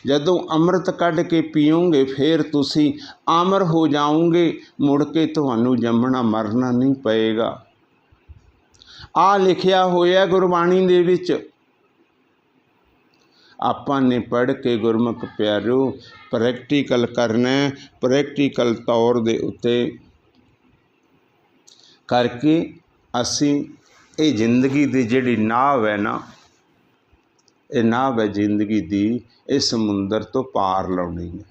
ਜਦੋਂ ਅੰਮ੍ਰਿਤ ਕੱਢ ਕੇ ਪੀਓਗੇ ਫਿਰ ਤੁਸੀਂ ਅਮਰ ਹੋ ਜਾਓਗੇ, ਮੁੜ ਕੇ ਤੁਹਾਨੂੰ ਜੰਮਣਾ ਮਰਨਾ ਨਹੀਂ ਪਏਗਾ। ਆ ਲਿਖਿਆ ਹੋਇਆ ਗੁਰਬਾਣੀ ਦੇ ਵਿੱਚ। ਆਪਾਂ ਨੇ ਪੜ੍ਹ ਕੇ ਗੁਰਮੁਖ ਪਿਆਰਿਓ ਪ੍ਰੈਕਟੀਕਲ ਕਰਨਾ, ਪ੍ਰੈਕਟੀਕਲ ਤੌਰ ਦੇ ਉੱਤੇ ਕਰਕੇ ਅਸੀਂ ਇਹ ਜ਼ਿੰਦਗੀ ਦੀ ਜਿਹੜੀ ਨਾਵ ਹੈ ਨਾ, ਇਹ ਨਾਵ ਹੈ ਜ਼ਿੰਦਗੀ ਦੀ, ਇਸ ਸਮੁੰਦਰ ਤੋਂ ਪਾਰ ਲਾਉਣੀ ਹੈ।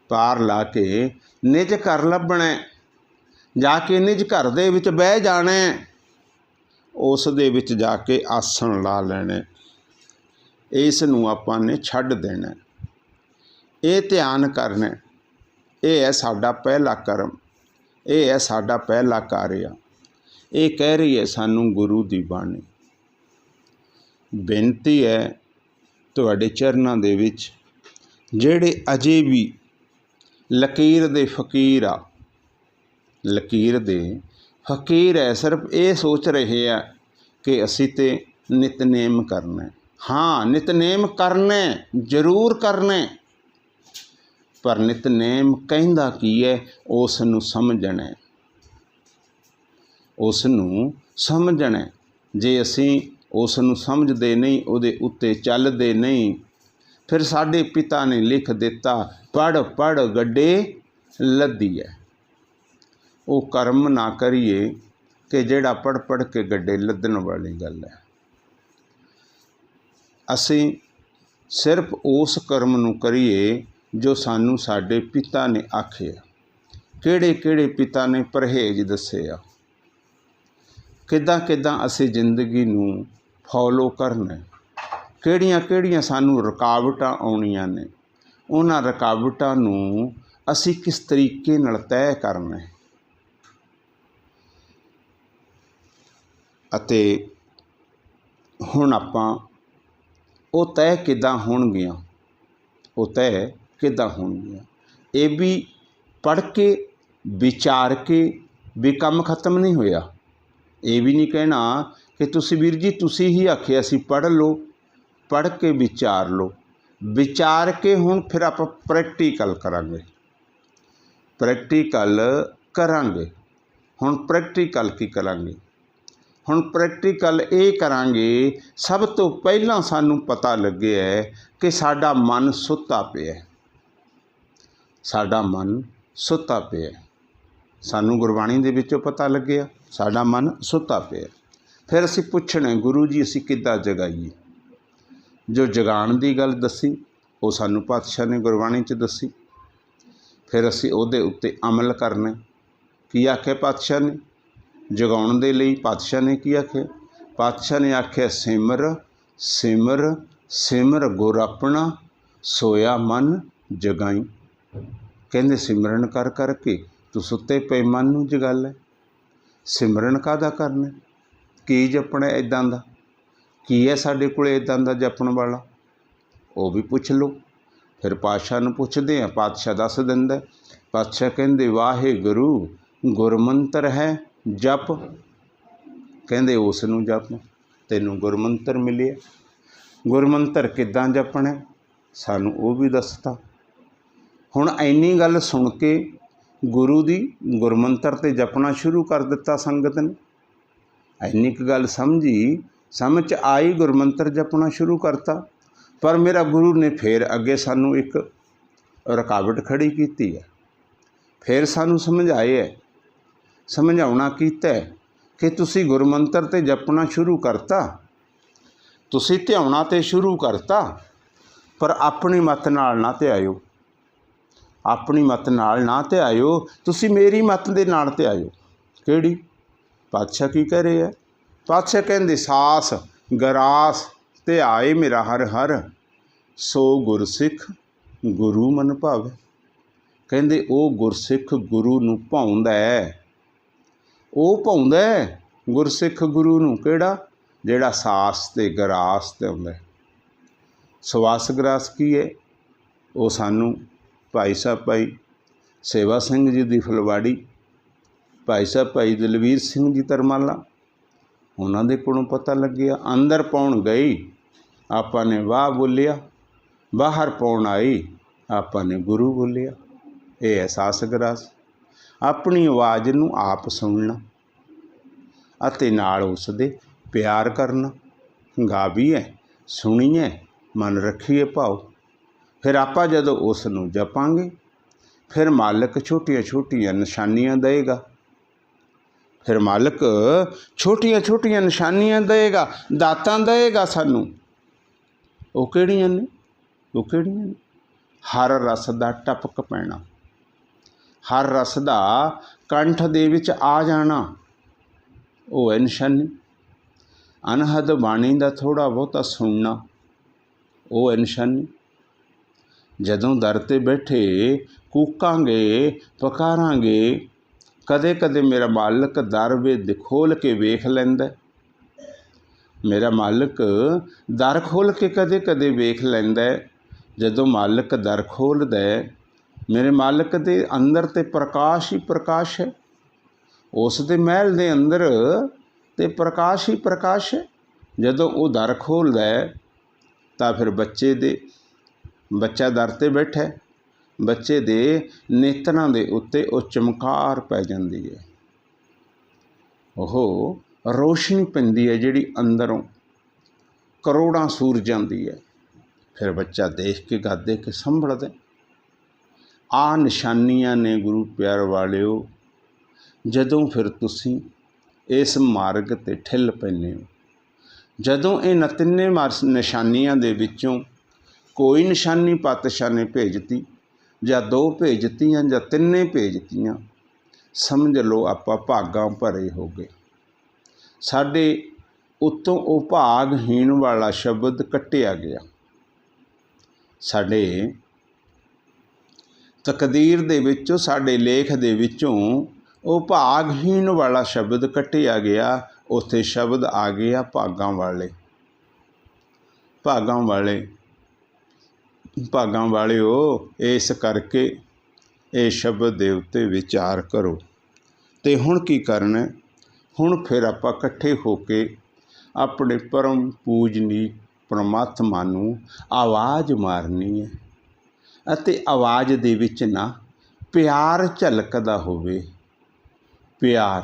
ਪਾਰ ਲਾ ਕੇ ਨਿਜ ਘਰ ਲੱਭਣਾ, ਜਾ ਕੇ ਨਿਜ ਘਰ ਦੇ ਵਿੱਚ ਬਹਿ ਜਾਣਾ, ਉਸ ਦੇ ਵਿੱਚ ਜਾ ਕੇ ਆਸਣ ਲਾ ਲੈਣੇ। ਇਸ ਨੂੰ ਆਪਾਂ ਨੇ ਛੱਡ ਦੇਣਾ, ਇਹ ਧਿਆਨ ਕਰਨਾ। ਇਹ ਹੈ ਸਾਡਾ ਪਹਿਲਾ ਕਰਮ, ਇਹ ਹੈ ਸਾਡਾ ਪਹਿਲਾ ਕਾਰਿਆ। ਇਹ ਕਹਿ ਰਹੀ ਹੈ ਸਾਨੂੰ ਗੁਰੂ ਦੀ ਬਾਣੀ। ਬੇਨਤੀ ਹੈ ਤੁਹਾਡੇ ਚਰਨਾਂ ਦੇ ਵਿੱਚ, ਜਿਹੜੇ ਅਜੇ ਵੀ ਲਕੀਰ ਦੇ ਫਕੀਰ ਆ, ਲਕੀਰ ਦੇ ਫਕੀਰ ਹੈ, ਸਿਰਫ ਇਹ ਸੋਚ ਰਹੇ ਆ ਕਿ ਅਸੀਂ ਤੇ ਨਿਤਨੇਮ ਕਰਨਾ। ਹਾਂ, ਨਿਤਨੇਮ ਕਰਨਾ, ਜ਼ਰੂਰ ਕਰਨਾ, ਪਰ ਨਿਤਨੇਮ ਕਹਿੰਦਾ ਕੀ ਹੈ ਉਸ ਨੂੰ ਸਮਝਣਾ, ਉਸ ਨੂੰ ਸਮਝਣਾ। ਜੇ ਅਸੀਂ ਉਸ ਨੂੰ ਸਮਝਦੇ ਨਹੀਂ, ਉਹਦੇ ਉੱਤੇ ਚੱਲਦੇ ਨਹੀਂ, ਫਿਰ ਸਾਡੇ ਪਿਤਾ ਨੇ ਲਿਖ ਦਿੱਤਾ, ਪੜ੍ਹ ਪੜ੍ਹ ਗੱਡੇ ਲੱਦੀ ਹੈ। ਉਹ ਕਰਮ ਨਾ ਕਰੀਏ ਕਿ ਜਿਹੜਾ ਪੜ੍ਹ ਪੜ੍ਹ ਕੇ ਗੱਡੇ ਲੱਦਣ ਵਾਲੀ ਗੱਲ ਹੈ। ਅਸੀਂ ਸਿਰਫ ਉਸ ਕਰਮ ਨੂੰ ਕਰੀਏ ਜੋ ਸਾਨੂੰ ਸਾਡੇ ਪਿਤਾ ਨੇ ਆਖਿਆ। ਕਿਹੜੇ ਕਿਹੜੇ ਪਿਤਾ ਨੇ ਪਰਹੇਜ਼ ਦੱਸੇ ਆ, ਕਿੱਦਾਂ ਕਿੱਦਾਂ ਅਸੀਂ ਜ਼ਿੰਦਗੀ ਨੂੰ ਫੋਲੋ ਕਰਨਾ, ਕਿਹੜੀਆਂ ਕਿਹੜੀਆਂ ਸਾਨੂੰ ਰੁਕਾਵਟਾਂ ਆਉਣੀਆਂ ਨੇ, ਉਹਨਾਂ ਰੁਕਾਵਟਾਂ ਨੂੰ ਅਸੀਂ ਕਿਸ ਤਰੀਕੇ ਨਾਲ ਤੈਅ ਕਰਨਾ ਅਤੇ ਹੁਣ ਆਪਾਂ ਉਹ ਤੈਅ ਕਿੱਦਾਂ ਹੋਣਗੀਆਂ, ਉਹ ਤੈਅ ਕਿੱਦਾਂ ਹੋਣਗੀਆਂ। ਇਹ ਵੀ ਪੜ੍ਹ ਕੇ ਵਿਚਾਰ ਕੇ ਵੀ ਕੰਮ ਖਤਮ ਨਹੀਂ ਹੋਇਆ। ਇਹ ਵੀ ਨਹੀਂ ਕਹਿਣਾ ਕਿ ਤੁਸੀਂ ਵੀਰ ਜੀ ਤੁਸੀਂ ਹੀ ਆਖਿਆ ਸੀ ਪੜ੍ਹ ਲਓ, ਪੜ੍ਹ ਕੇ ਵਿਚਾਰ ਲਓ। ਵਿਚਾਰ ਕੇ ਹੁਣ ਫਿਰ ਆਪਾਂ ਪ੍ਰੈਕਟੀਕਲ ਕਰਾਂਗੇ, ਪ੍ਰੈਕਟੀਕਲ ਕਰਾਂਗੇ। ਹੁਣ ਪ੍ਰੈਕਟੀਕਲ ਕੀ ਕਰਾਂਗੇ? ਹੁਣ ਪ੍ਰੈਕਟੀਕਲ ਇਹ ਕਰਾਂਗੇ। ਸਭ ਤੋਂ ਪਹਿਲਾਂ ਸਾਨੂੰ ਪਤਾ ਲੱਗਿਆ ਕਿ ਸਾਡਾ ਮਨ ਸੁੱਤਾ ਪਿਆ, ਸਾਡਾ ਮਨ ਸੁੱਤਾ ਪਿਆ। ਸਾਨੂੰ ਗੁਰਬਾਣੀ ਦੇ ਵਿੱਚੋਂ ਪਤਾ ਲੱਗਿਆ ਸਾਡਾ ਮਨ ਸੁੱਤਾ ਪਿਆ। ਫਿਰ ਅਸੀਂ ਪੁੱਛਣਾ, ਗੁਰੂ ਜੀ ਅਸੀਂ ਕਿੱਦਾਂ ਜਗਾਈਏ? ਜੋ ਜਗਾਉਣ ਦੀ ਗੱਲ ਦੱਸੀ ਉਹ ਸਾਨੂੰ ਪਾਤਸ਼ਾਹ ਨੇ ਗੁਰਬਾਣੀ 'ਚ ਦੱਸੀ। ਫਿਰ ਅਸੀਂ ਉਹਦੇ ਉੱਤੇ ਅਮਲ ਕਰਨਾ। ਕੀ ਆਖਿਆ ਪਾਤਸ਼ਾਹ ਨੇ ਜਗਾਉਣ ਦੇ ਲਈ? ਪਾਤਸ਼ਾਹ ਨੇ ਕੀ ਆਖਿਆ? ਪਾਤਸ਼ਾਹ ਨੇ ਆਖਿਆ ਸਿਮਰ ਸਿਮਰ ਸਿਮਰ ਗੁਰ ਆਪਣਾ, ਸੋਇਆ ਮਨ ਜਗਾਈ। ਕਹਿੰਦੇ ਸਿਮਰਨ ਕਰ ਕਰਕੇ ਤੂੰ ਸੁੱਤੇ ਪਏ ਮਨ ਨੂੰ ਜਗਾ ਲੈ। ਸਿਮਰਨ ਕਾਹਦਾ ਕਰਨਾ? ਕੀ ਜਪਣਾ ਇੱਦਾਂ ਦਾ? ਕੀ ਹੈ ਸਾਡੇ ਕੋਲ ਇੱਦਾਂ ਦਾ ਜਪਣ ਵਾਲਾ? ਉਹ ਵੀ ਪੁੱਛ ਲਓ। ਫਿਰ ਪਾਤਸ਼ਾਹ ਨੂੰ ਪੁੱਛਦੇ ਹਾਂ, ਪਾਤਸ਼ਾਹ ਦੱਸ ਦਿੰਦਾ। ਪਾਤਸ਼ਾਹ ਕਹਿੰਦੇ ਵਾਹਿਗੁਰੂ ਗੁਰਮੰਤਰ ਹੈ ਜਪ। ਕਹਿੰਦੇ ਉਸ ਨੂੰ ਜਪ, ਤੈਨੂੰ ਗੁਰਮੰਤਰ ਮਿਲਿਆ। ਗੁਰਮੰਤਰ ਕਿੱਦਾਂ ਜਪਣਾ ਸਾਨੂੰ ਉਹ ਵੀ ਦੱਸਤਾ। ਹੁਣ ਇੰਨੀ ਗੱਲ ਸੁਣ ਕੇ ਗੁਰੂ ਦੀ ਗੁਰਮੰਤਰ 'ਤੇ ਜਪਣਾ ਸ਼ੁਰੂ ਕਰ ਦਿੱਤਾ ਸੰਗਤ ਨੇ। ਇੰਨੀ ਕੁ ਗੱਲ ਸਮਝ 'ਚ ਆਈ, ਗੁਰਮੰਤਰ ਜਪਣਾ ਸ਼ੁਰੂ ਕਰਤਾ। ਪਰ ਮੇਰਾ ਗੁਰੂ ਨੇ ਫਿਰ ਅੱਗੇ ਸਾਨੂੰ ਇੱਕ ਰੁਕਾਵਟ ਖੜੀ ਕੀਤੀ ਹੈ। ਫਿਰ ਸਾਨੂੰ ਸਮਝਾਉਣਾ ਕੀਤਾ ਕਿ ਤੁਸੀਂ ਗੁਰਮੰਤਰ 'ਤੇ ਜਪਣਾ ਸ਼ੁਰੂ ਕਰਤਾ, ਤੁਸੀਂ ਧਿਆਉਣਾ 'ਤੇ ਸ਼ੁਰੂ ਕਰਤਾ, ਪਰ ਆਪਣੀ ਮੱਤ ਨਾਲ ਨਾ ਧਿਆਇਓ, ਆਪਣੀ ਮੱਤ ਨਾਲ ਨਾ ਧਿਆਇਓ, ਤੁਸੀਂ ਮੇਰੀ ਮੱਤ ਦੇ ਨਾਲ ਧਿਆਇਓ। ਕਿਹੜੀ? ਪਾਤਸ਼ਾਹ ਕੀ ਕਹਿ ਰਹੇ ਆ? ਪਾਤਸ਼ਾਹ ਕਹਿੰਦੇ ਸਾਸ ਗਰਾਸ ਧਿਆਏ ਮੇਰਾ ਹਰ ਹਰ, ਸੋ ਗੁਰਸਿੱਖ ਗੁਰੂ ਮਨ ਭਾਵੇ। ਕਹਿੰਦੇ ਉਹ ਗੁਰਸਿੱਖ ਗੁਰੂ ਨੂੰ ਭਾਉਂਦਾ, ਉਹ ਭਾਉਂਦਾ ਗੁਰਸਿੱਖ ਗੁਰੂ ਨੂੰ। ਕਿਹੜਾ? ਜਿਹੜਾ ਸਾਸ ਤੇ ਗਰਾਸ ਤੇ ਆਉਂਦਾ। ਸਵਾਸ ਗਰਾਸ ਕੀ ਹੈ? ਉਹ ਸਾਨੂੰ ਭਾਈ ਸਾਹਿਬ ਭਾਈ ਸੇਵਾ ਸਿੰਘ ਜੀ ਦੀ ਫੁਲਵਾੜੀ, ਭਾਈ ਸਾਹਿਬ ਭਾਈ ਦਲਵੀਰ ਸਿੰਘ ਜੀ ਤਰਮਾਲਾ, ਉਹਨਾਂ ਦੇ ਕੋਲੋਂ ਪਤਾ ਲੱਗਿਆ। ਅੰਦਰ ਪਾਉਣ ਗਈ ਆਪਾਂ ਨੇ ਵਾਹ ਬੋਲਿਆ, ਬਾਹਰ ਪਾਉਣ ਆਈ ਆਪਾਂ ਨੇ ਗੁਰੂ ਬੋਲਿਆ। ਇਹ ਅਹਿਸਾਸ ਗਰਾਸ। ਆਪਣੀ ਆਵਾਜ਼ ਨੂੰ ਆਪ ਸੁਣਨਾ ਅਤੇ ਨਾਲ ਉਸ ਦੇ ਪਿਆਰ ਕਰਨਾ। ਗਾਵੀਏ ਸੁਣੀਏ ਮਨ ਰੱਖੀਏ ਭਾਉ। ਫਿਰ ਆਪਾਂ ਜਦੋਂ ਉਸ ਨੂੰ ਜਪਾਂਗੇ ਫਿਰ ਮਾਲਕ ਛੋਟੀਆਂ ਛੋਟੀਆਂ ਨਿਸ਼ਾਨੀਆਂ ਦੇਵੇਗਾ। ਫਿਰ ਮਾਲਕ ਛੋਟੀਆਂ ਛੋਟੀਆਂ ਨਿਸ਼ਾਨੀਆਂ ਦੇਵੇਗਾ, ਦਾਤਾਂ ਦੇਵੇਗਾ ਸਾਨੂੰ। ਉਹ ਕਿਹੜੀਆਂ ਨੇ? ਉਹ ਕਿਹੜੀਆਂ ਨੇ? ਹਰ ਰਸ ਦਾ ਟਪਕ ਪੈਣਾ, ਹਰ ਰਸ ਦਾ ਕੰਠ ਦੇ ਵਿੱਚ ਆ ਜਾਣਾ, ਉਹ ਹੈ ਨਿਸ਼ਾਨੀ। ਅਨਹਦ ਬਾਣੀ ਦਾ ਥੋੜ੍ਹਾ ਬਹੁਤਾ ਸੁਣਨਾ, ਉਹ ਹੈ ਨਿਸ਼ਾਨੀ। ਜਦੋਂ ਦਰ 'ਤੇ ਬੈਠੇ ਕੂਕਾਂਗੇ ਪੁਕਾਰਾਂਗੇ, ਕਦੇ ਕਦੇ ਮੇਰਾ ਮਾਲਕ ਦਰ ਵੇ ਖੋਲ੍ਹ ਕੇ ਵੇਖ ਲੈਂਦਾ। ਮੇਰਾ ਮਾਲਕ ਦਰ ਖੋਲ੍ਹ ਕੇ ਕਦੇ ਕਦੇ ਵੇਖ ਲੈਂਦਾ। ਜਦੋਂ ਮਾਲਕ ਦਰ ਖੋਲ੍ਹਦਾ, ਮੇਰੇ ਮਾਲਕ ਦੇ ਅੰਦਰ ਤੇ ਪ੍ਰਕਾਸ਼ ਹੀ ਪ੍ਰਕਾਸ਼ ਹੈ, ਉਸ ਦੇ ਮਹਿਲ ਦੇ ਅੰਦਰ ਤੇ ਪ੍ਰਕਾਸ਼ ਹੀ ਪ੍ਰਕਾਸ਼ ਹੈ। ਜਦੋਂ ਉਹ ਦਰ ਖੋਲ੍ਹਦਾ ਤਾਂ ਫਿਰ ਬੱਚਾ ਦਰ 'ਤੇ ਬੈਠਾ, ਬੱਚੇ ਦੇ ਨੇਤਰਾਂ ਦੇ ਉੱਤੇ ਉਹ ਚਮਕਾਰ ਪੈ ਜਾਂਦੀ ਹੈ, ਉਹ ਰੋਸ਼ਨੀ ਪੈਂਦੀ ਹੈ ਜਿਹੜੀ ਅੰਦਰੋਂ ਕਰੋੜਾਂ ਸੂਰਜਾਂ ਦੀ ਹੈ। ਫਿਰ ਬੱਚਾ ਦੇਖ ਕੇ ਗੱਦੇ ਕੇ ਸੰਭਲਦਾ। ਆਹ ਨਿਸ਼ਾਨੀਆਂ ਨੇ ਗੁਰੂ ਪਿਆਰ ਵਾਲਿਓ। ਜਦੋਂ ਫਿਰ ਤੁਸੀਂ ਇਸ ਮਾਰਗ 'ਤੇ ਠਿੱਲ ਪੈਂਦੇ ਹੋ, ਜਦੋਂ ਇਹ ਤਿੰਨੇ ਨਿਸ਼ਾਨੀਆਂ ਦੇ ਵਿੱਚੋਂ ਕੋਈ ਨਿਸ਼ਾਨੀ ਪਾਤਸ਼ਾਹ ਨੇ ਭੇਜਤੀ ਜਾਂ ਦੋ ਭੇਜਤੀਆਂ ਜਾਂ ਤਿੰਨੇ ਭੇਜਤੀਆਂ, ਸਮਝ ਲਓ ਆਪਾਂ ਭਾਗਾਂ ਭਰੇ ਹੋ ਗਏ। ਸਾਡੇ ਉੱਤੋਂ ਉਹ ਭਾਗਹੀਣ ਵਾਲਾ ਸ਼ਬਦ ਕੱਟਿਆ ਗਿਆ। ਸਾਡੇ ਤਕਦੀਰ ਦੇ ਵਿੱਚੋਂ, ਸਾਡੇ ਲੇਖ ਦੇ ਵਿੱਚੋਂ ਉਹ ਭਾਗਹੀਣ ਵਾਲਾ ਸ਼ਬਦ ਕੱਟਿਆ ਗਿਆ। ਉੱਥੇ ਸ਼ਬਦ ਆ ਗਿਆ ਭਾਗਾਂ ਵਾਲੇ। ਭਾਗਾਂ ਵਾਲੇ, ਭਾਗਾਂ ਵਾਲਿਓ, ਇਸ ਕਰਕੇ ਇਹ ਸ਼ਬਦ ਦੇ ਉੱਤੇ ਵਿਚਾਰ ਕਰੋ। ਅਤੇ ਹੁਣ ਕੀ ਕਰਨਾ? ਹੁਣ ਫਿਰ ਆਪਾਂ ਇਕੱਠੇ ਹੋ ਕੇ ਆਪਣੇ ਪਰਮ ਪੂਜਨੀਕ ਪਰਮਾਤਮਾ ਨੂੰ ਆਵਾਜ਼ ਮਾਰਨੀ ਹੈ ਅਤੇ ਆਵਾਜ਼ ਦੇ ਵਿੱਚ ਨਾ ਪਿਆਰ ਝਲਕਦਾ ਹੋਵੇ। ਪਿਆਰ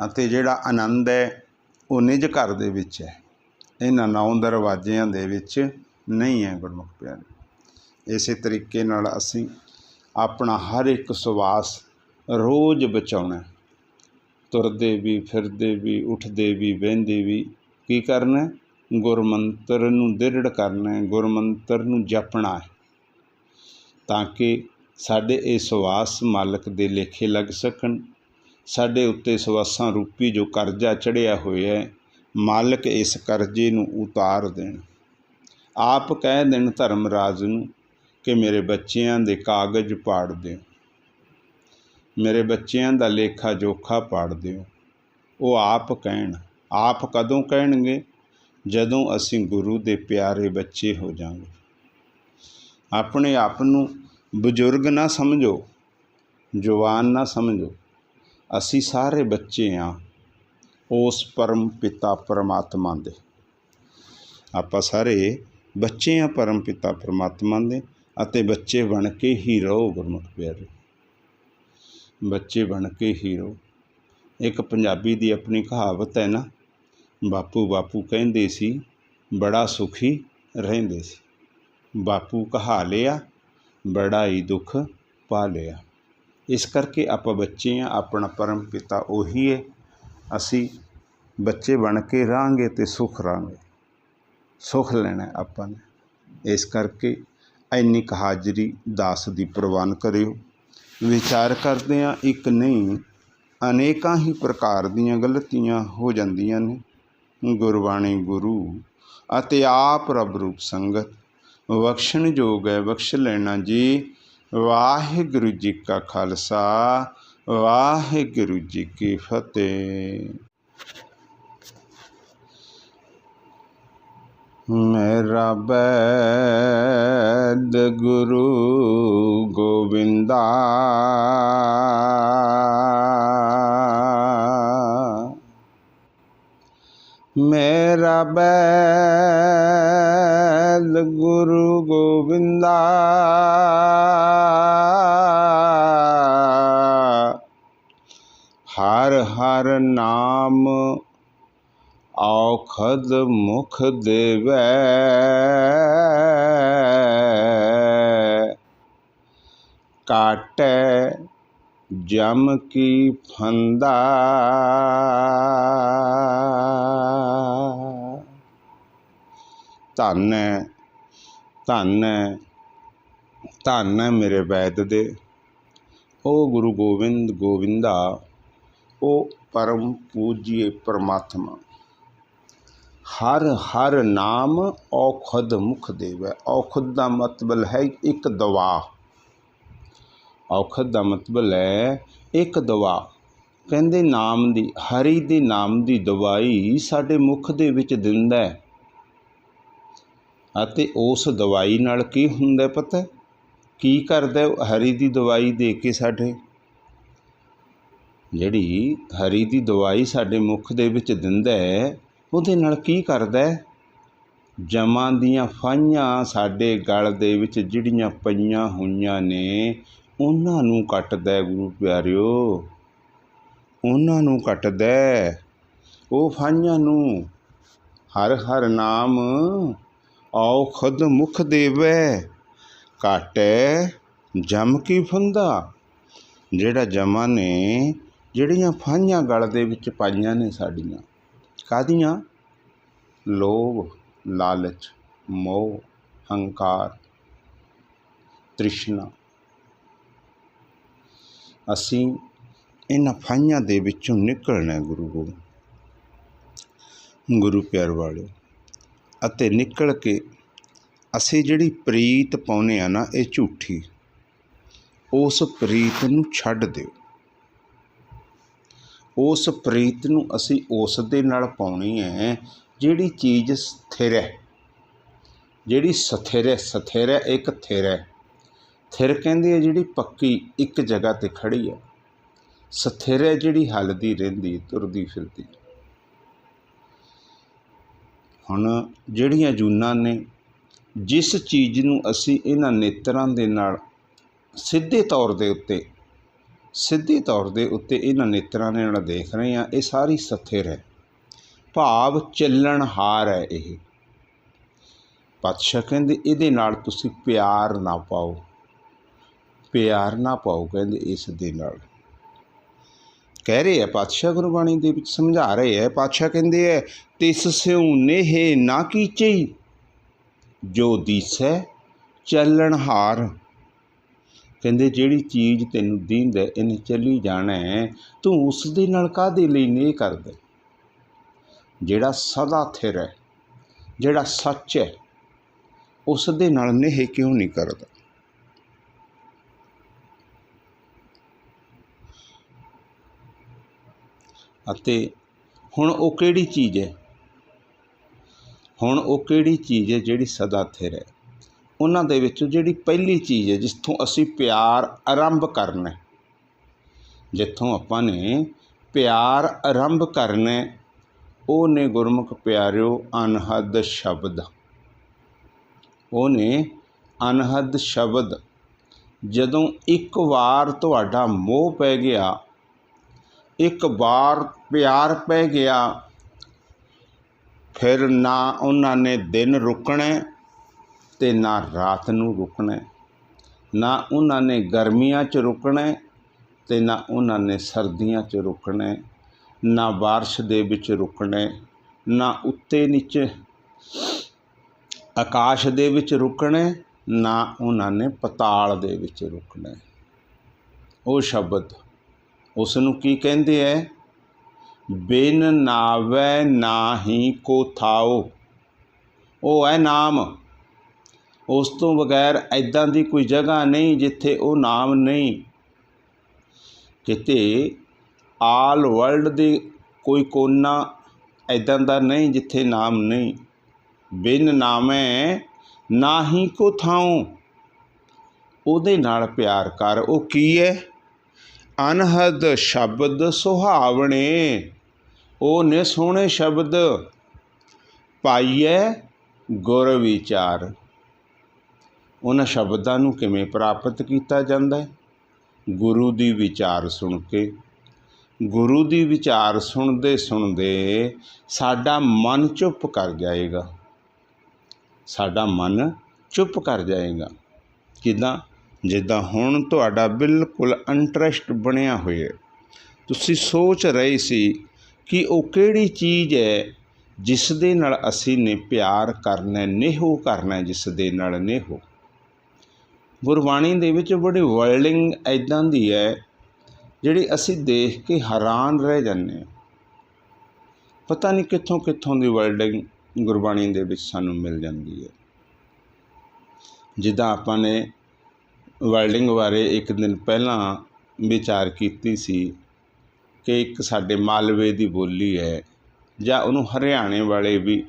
ਅਤੇ ਜਿਹੜਾ ਆਨੰਦ ਹੈ ਉਹ ਨਿੱਜ ਘਰ ਦੇ ਵਿੱਚ ਹੈ, ਇਹਨਾਂ 9 ਦਰਵਾਜ਼ਿਆਂ ਦੇ ਵਿੱਚ ਨਹੀਂ ਹੈ ਗੁਰਮੁਖ ਪਿਆਰੇ। ਇਸੇ ਤਰੀਕੇ ਨਾਲ ਅਸੀਂ ਆਪਣਾ ਹਰ ਇੱਕ ਸਵਾਸ ਰੋਜ਼ ਬਚਾਉਣਾ, ਤੁਰਦੇ ਵੀ, ਫਿਰਦੇ ਵੀ, ਉੱਠਦੇ ਵੀ, ਬਹਿੰਦੇ ਵੀ ਕੀ ਕਰਨਾ? ਗੁਰਮੰਤਰ ਨੂੰ ਦ੍ਰਿੜ ਕਰਨਾ ਹੈ, ਗੁਰਮੰਤਰ ਨੂੰ ਜਪਣਾ ਹੈ, ਤਾਂ ਕਿ ਸਾਡੇ ਇਹ ਸਵਾਸ ਮਾਲਕ ਦੇ ਲੇਖੇ ਲੱਗ ਸਕਣ। ਸਾਡੇ ਉੱਤੇ ਸਵਾਸਾਂ ਰੂਪੀ ਜੋ ਕਰਜ਼ਾ ਚੜ੍ਹਿਆ ਹੋਇਆ ਹੈ, ਮਾਲਕ ਇਸ ਕਰਜ਼ੇ ਨੂੰ ਉਤਾਰ ਦੇਣ। ਆਪ ਕਹਿ ਦੇਣ ਧਰਮਰਾਜ ਨੂੰ ਕਿ ਮੇਰੇ ਬੱਚਿਆਂ ਦੇ ਕਾਗਜ਼ ਪਾੜ ਦਿਓ, ਮੇਰੇ ਬੱਚਿਆਂ ਦਾ ਲੇਖਾ ਜੋਖਾ ਪਾੜ ਦਿਓ। ਉਹ ਆਪ ਕਹਿਣ। ਆਪ ਕਦੋਂ ਕਹਿਣਗੇ? ਜਦੋਂ ਅਸੀਂ ਗੁਰੂ ਦੇ ਪਿਆਰੇ ਬੱਚੇ ਹੋ ਜਾਵਾਂਗੇ। ਆਪਣੇ ਆਪ ਨੂੰ ਬਜ਼ੁਰਗ ਨਾ ਸਮਝੋ, ਜਵਾਨ ਨਾ ਸਮਝੋ। ਅਸੀਂ ਸਾਰੇ ਬੱਚੇ ਹਾਂ ਉਸ ਪਰਮ ਪਿਤਾ ਪਰਮਾਤਮਾ ਦੇ। ਆਪਾਂ ਸਾਰੇ ਬੱਚੇ ਹਾਂ ਪਰਮ ਪਿਤਾ ਪਰਮਾਤਮਾ ਦੇ, ਅਤੇ ਬੱਚੇ ਬਣ ਕੇ ਹੀ ਰਹੋ ਗੁਰਮੁਖ ਪਿਆਰੇ, ਬੱਚੇ ਬਣ ਕੇ ਹੀ ਰਹੋ। ਇੱਕ ਪੰਜਾਬੀ ਦੀ ਆਪਣੀ ਕਹਾਵਤ ਹੈ ਨਾ, ਬਾਪੂ ਬਾਪੂ ਕਹਿੰਦੇ ਸੀ, ਬੜਾ ਸੁਖੀ ਰਹਿੰਦੇ ਸੀ। ਬਾਪੂ ਕਹਾ ਲਿਆ, ਬੜਾ ਹੀ ਦੁੱਖ ਪਾ ਲਿਆ। ਇਸ ਕਰਕੇ ਆਪਾਂ ਬੱਚੇ ਹਾਂ, ਆਪਣਾ ਪਰਮ ਪਿਤਾ ਉਹੀ ਹੈ। ਅਸੀਂ ਬੱਚੇ ਬਣ ਕੇ ਰਹਾਂਗੇ ਅਤੇ ਸੁਖ ਰਹਾਂਗੇ, ਸੁਖ ਲੈਣਾ ਆਪਾਂ ਨੇ। ਇਸ ਕਰਕੇ ਇੰਨੀ ਕੁ ਹਾਜ਼ਰੀ ਦਾਸ ਦੀ ਪ੍ਰਵਾਨ ਕਰਿਓ। ਵਿਚਾਰ ਕਰਦੇ ਹਾਂ, ਇੱਕ ਨਹੀਂ ਅਨੇਕਾਂ ਹੀ ਪ੍ਰਕਾਰ ਦੀਆਂ ਗਲਤੀਆਂ ਹੋ ਜਾਂਦੀਆਂ ਨੇ। ਗੁਰਬਾਣੀ ਗੁਰੂ ਅਤੇ ਆਪ ਰੱਬ ਰੂਪ ਸੰਗਤ ਬਖਸ਼ਣ ਯੋਗ ਹੈ, ਬਖਸ਼ ਲੈਣਾ ਜੀ। ਵਾਹਿਗੁਰੂ ਜੀ ਕਾ ਖਾਲਸਾ, ਵਾਹਿਗੁਰੂ ਜੀ ਕੀ ਫਤਿਹ। ਮੇਰਾ ਬੈਦ ਗੁਰੂ ਗੋਬਿੰਦਾ, ਮੇਰਾ ਬੈਦ ਗੁਰੂ ਗੋਬਿੰਦਾ, ਹਰ ਹਰ ਨਾਮ ਔਖਦ ਮੁਖ ਦੇਵੈ, ਕਾਟੈ ਜਮ ਕੀ ਫੰਦਾ। ਧੰਨ ਹੈ, ਧੰਨ ਹੈ, ਧੰਨ ਹੈ ਮੇਰੇ ਵੈਦ ਦੇ ਉਹ ਗੁਰੂ ਗੋਬਿੰਦ ਗੋਬਿੰਦਾ, ਉਹ ਪਰਮ ਪੂਜੀਏ ਪਰਮਾਤਮਾ। ਹਰ ਹਰ ਨਾਮ ਔਖਦ ਮੁਖ ਦੇਵੈ। ਔਖਦ ਦਾ ਮਤਲਬ ਹੈ ਇੱਕ ਦਵਾ। ਔਖਦ ਦਾ ਮਤਲਬ ਹੈ ਇੱਕ ਦਵਾ। ਕਹਿੰਦੇ ਨਾਮ ਦੀ, ਹਰੀ ਦੇ ਨਾਮ ਦੀ ਦਵਾਈ ਸਾਡੇ ਮੁਖ ਦੇ ਵਿੱਚ ਦਿੰਦਾ ਹੈ। ਅਤੇ ਉਸ ਦਵਾਈ ਨਾਲ ਕੀ ਹੁੰਦਾ ਪਤਾ? ਕੀ ਕਰਦਾ ਹਰੀ ਦੀ ਦਵਾਈ ਦੇ ਕੇ? ਸਾਡੇ ਜਿਹੜੀ ਹਰੀ ਦੀ ਦਵਾਈ ਸਾਡੇ ਮੁਖ ਦੇ ਵਿੱਚ ਦਿੰਦਾ ਹੈ, ਉਹਦੇ ਨਾਲ ਕੀ ਕਰਦਾ? ਜਮਾਂ ਦੀਆਂ ਫਾਹੀਆਂ ਸਾਡੇ ਗਲ ਦੇ ਵਿੱਚ ਜਿਹੜੀਆਂ ਪਈਆਂ ਹੋਈਆਂ ਨੇ, ਉਹਨਾਂ ਨੂੰ ਕੱਟਦਾ ਗੁਰੂ ਪਿਆਰਿਓ, ਉਹਨਾਂ ਨੂੰ ਕੱਟਦਾ ਉਹ ਫਾਹੀਆਂ ਨੂੰ। ਹਰ ਹਰ ਨਾਮ ਔਖਦ ਮੁਖ ਦੇਵੈ, ਕਾਟੈ ਜਮ ਕੀ ਫੰਦਾ। ਜਿਹੜਾ ਜਮਾਂ ਨੇ ਜਿਹੜੀਆਂ ਫਾਹੀਆਂ ਗਲ ਦੇ ਵਿੱਚ ਪਾਈਆਂ ਨੇ ਸਾਡੀਆਂ, ਕਾਹਦੀਆਂ? ਲੋਭ, ਲਾਲਚ, ਮੋਹ, ਹੰਕਾਰ, ਤ੍ਰਿਸ਼ਨਾ। ਅਸੀਂ ਇਹਨਾਂ ਫਾਹੀਆਂ ਦੇ ਵਿੱਚੋਂ ਨਿਕਲਣਾ ਗੁਰੂ ਪਿਆਰ ਵਾਲਿਓ। ਅਤੇ ਨਿਕਲ ਕੇ ਅਸੀਂ ਜਿਹੜੀ ਪ੍ਰੀਤ ਪਾਉਂਦੇ ਹਾਂ ਨਾ, ਇਹ ਝੂਠੀ, ਉਸ ਪ੍ਰੀਤ ਨੂੰ ਛੱਡ ਦਿਓ। ਉਸ ਪ੍ਰੀਤ ਨੂੰ ਅਸੀਂ ਉਸ ਦੇ ਨਾਲ ਪਾਉਣੀ ਹੈ ਜਿਹੜੀ ਚੀਜ਼ ਸਥਿਰ ਹੈ, ਜਿਹੜੀ ਸਥਿਰ ਹੈ। ਸਥਿਰ ਹੈ ਇੱਕ ਥਿਰ ਹੈ। ਥਿਰ ਕਹਿੰਦੇ ਆ ਜਿਹੜੀ ਪੱਕੀ ਇੱਕ ਜਗ੍ਹਾ 'ਤੇ ਖੜ੍ਹੀ ਹੈ। ਸਥਿਰ ਹੈ ਜਿਹੜੀ ਹੱਲਦੀ ਰਹਿੰਦੀ, ਤੁਰਦੀ ਫਿਰਦੀ। ਹੁਣ ਜਿਹੜੀਆਂ ਜੂਨਾਂ ਨੇ, ਜਿਸ ਚੀਜ਼ ਨੂੰ ਅਸੀਂ ਇਹਨਾਂ ਨੇਤਰਾਂ ਦੇ ਨਾਲ ਸਿੱਧੇ ਤੌਰ ਦੇ ਉੱਤੇ ਸਿੱਧੀ ਤੌਰ ਦੇ ਉੱਤੇ ਇਹਨਾਂ ਨੇਤਰਾਂ ਦੇ ਨਾਲ ਦੇਖ ਰਹੇ ਹਾਂ, ਇਹ ਸਾਰੀ ਸਥਿਰ ਹੈ, ਭਾਵ ਚੱਲਣਹਾਰ ਹੈ। ਇਹ ਪਾਤਸ਼ਾਹ ਕਹਿੰਦੇ ਇਹਦੇ ਨਾਲ ਤੁਸੀਂ ਪਿਆਰ ਨਾ ਪਾਓ, ਪਿਆਰ ਨਾ ਪਾਓ, ਕਹਿੰਦੇ ਇਸ ਦੇ ਨਾਲ। ਕਹਿ ਰਹੇ ਹੈ ਪਾਤਸ਼ਾਹ, ਗੁਰਬਾਣੀ ਦੇ ਵਿੱਚ ਸਮਝਾ ਰਹੇ ਹੈ। ਪਾਤਸ਼ਾਹ ਕਹਿੰਦੇ ਹੈ, ਤਿਸ ਸਿਉ ਨੇਹ ਨਾ ਕੀਚਈ, ਜੋ ਦੀਸੈ ਚੱਲਣਹਾਰ। ਕਹਿੰਦੇ ਜਿਹੜੀ ਚੀਜ਼ ਤੈਨੂੰ ਦੀਂਦਾ ਇਹਨੇ ਚੱਲੀ ਜਾਣਾ, ਤੂੰ ਉਸ ਦੇ ਨਾਲ ਕਾਹਦੇ ਲਈ ਨੇਹ ਕਰਦਾ? ਜਿਹੜਾ ਸਦਾ ਥਿਰ ਹੈ, ਜਿਹੜਾ ਸੱਚ ਹੈ, ਉਸ ਦੇ ਨਾਲ ਨੇਹ ਕਿਉਂ ਨਹੀਂ ਕਰਦਾ? ਅਤੇ ਹੁਣ ਉਹ ਕਿਹੜੀ ਚੀਜ਼ ਹੈ? ਹੁਣ ਉਹ ਕਿਹੜੀ ਚੀਜ਼ ਹੈ ਜਿਹੜੀ ਸਦਾ ਥਿਰ ਹੈ? ਉਹਨਾਂ ਦੇ ਵਿੱਚੋਂ ਜਿਹੜੀ ਪਹਿਲੀ ਚੀਜ਼ ਹੈ, ਜਿੱਥੋਂ ਅਸੀਂ ਪਿਆਰ ਆਰੰਭ ਕਰਨਾ, ਜਿੱਥੋਂ ਆਪਾਂ ਨੇ ਪਿਆਰ ਆਰੰਭ ਕਰਨਾ, ਉਹ ਨੇ ਗੁਰਮੁਖ ਪਿਆਰਿਓ ਅਨਹਦ ਸ਼ਬਦ। ਉਹ ਨੇ ਅਨਹਦ ਸ਼ਬਦ। ਜਦੋਂ ਇੱਕ ਵਾਰ ਤੁਹਾਡਾ ਮੋਹ ਪੈ ਗਿਆ, ਇੱਕ ਵਾਰ ਪਿਆਰ ਪੈ ਗਿਆ, ਫਿਰ ਨਾ ਉਹਨਾਂ ਨੇ ਦਿਨ ਰੁਕਣਾ ਅਤੇ ਨਾ ਰਾਤ ਨੂੰ ਰੁਕਣਾ, ਨਾ ਉਹਨਾਂ ਨੇ ਗਰਮੀਆਂ 'ਚ ਰੁਕਣਾ ਅਤੇ ਨਾ ਉਹਨਾਂ ਨੇ ਸਰਦੀਆਂ 'ਚ ਰੁਕਣਾ, ਨਾ ਬਾਰਿਸ਼ ਦੇ ਵਿੱਚ ਰੁਕਣਾ, ਨਾ ਉੱਤੇ ਨੀਚੇ ਆਕਾਸ਼ ਦੇ ਵਿੱਚ ਰੁਕਣਾ, ਨਾ ਉਹਨਾਂ ਨੇ ਪਤਾਲ ਦੇ ਵਿੱਚ ਰੁਕਣਾ। ਉਹ ਸ਼ਬਦ, ਉਸ ਨੂੰ ਕੀ ਕਹਿੰਦੇ ਹੈ? ਬਿਨ ਨਾਵੈ ਨਾਹੀ ਕੋ ਥਾਓ। ਉਹ ਹੈ ਨਾਮ। ਉਸ ਤੋਂ ਬਗੈਰ ਇੱਦਾਂ ਦੀ ਕੋਈ ਜਗ੍ਹਾ ਨਹੀਂ ਜਿੱਥੇ ਉਹ ਨਾਮ ਨਹੀਂ। ਕਿਤੇ ਆਲ ਵਰਲਡ ਦੇ ਕੋਈ ਕੋਨਾ ਇੱਦਾਂ ਦਾ ਨਹੀਂ ਜਿੱਥੇ ਨਾਮ ਨਹੀਂ। ਬਿਨ ਨਾਮੈ ਨਾਹੀ ਕੋ ਥਾਉ। ਉਹਦੇ ਨਾਲ ਪਿਆਰ ਕਰ। ਉਹ ਕੀ ਹੈ? ਅਨਹਦ ਸ਼ਬਦ ਸੁਹਾਵਣੇ। ਉਹ ਨੇ ਸੋਹਣੇ ਸ਼ਬਦ। ਪਾਈਐ ਗੁਰ ਵਿਚਾਰ। ਉਹਨਾਂ ਸ਼ਬਦਾਂ ਨੂੰ ਕਿਵੇਂ ਪ੍ਰਾਪਤ ਕੀਤਾ ਜਾਂਦਾ ਹੈ? ਗੁਰੂ ਦੀ ਵਿਚਾਰ ਸੁਣ ਕੇ। ਗੁਰੂ ਦੀ ਵਿਚਾਰ ਸੁਣਦੇ ਸੁਣਦੇ ਸਾਡਾ ਮਨ ਚੁੱਪ ਕਰ ਜਾਏਗਾ। ਸਾਡਾ ਮਨ ਚੁੱਪ ਕਰ ਜਾਏਗਾ। ਕਿੱਦਾਂ? ਜਿੱਦਾਂ ਹੁਣ ਤੁਹਾਡਾ ਬਿਲਕੁਲ ਇੰਟਰਸਟ ਬਣਿਆ ਹੋਇਆ, ਤੁਸੀਂ ਸੋਚ ਰਹੇ ਸੀ ਕਿ ਉਹ ਕਿਹੜੀ ਚੀਜ਼ ਹੈ ਜਿਸ ਦੇ ਨਾਲ ਅਸੀਂ ਨੇ ਪਿਆਰ ਕਰਨਾ, ਨੇਹੋ ਕਰਨਾ, ਜਿਸ ਦੇ ਨਾਲ ਨੇਹੋ। ਗੁਰਬਾਣੀ ਦੇ ਵਿੱਚ ਬੜੀ ਵਰਡਿੰਗ ਇੱਦਾਂ ਦੀ ਹੈ ਜਿਹੜੀ ਅਸੀਂ ਦੇਖ ਕੇ ਹੈਰਾਨ ਰਹਿ ਜਾਂਦੇ ਹਾਂ। ਪਤਾ ਨਹੀਂ ਕਿੱਥੋਂ ਕਿੱਥੋਂ ਦੀ ਵਰਡਿੰਗ ਗੁਰਬਾਣੀ ਦੇ ਵਿੱਚ ਸਾਨੂੰ ਮਿਲ ਜਾਂਦੀ ਹੈ। ਜਿੱਦਾਂ ਆਪਾਂ ਨੇ ਵਰਡਿੰਗ ਬਾਰੇ ਇੱਕ ਦਿਨ ਪਹਿਲਾਂ ਵਿਚਾਰ ਕੀਤੀ ਸੀ ਕਿ ਇੱਕ ਸਾਡੇ ਮਾਲਵੇ ਦੀ ਬੋਲੀ ਹੈ, ਜਾਂ ਉਹਨੂੰ ਹਰਿਆਣੇ ਵਾਲੇ ਵੀ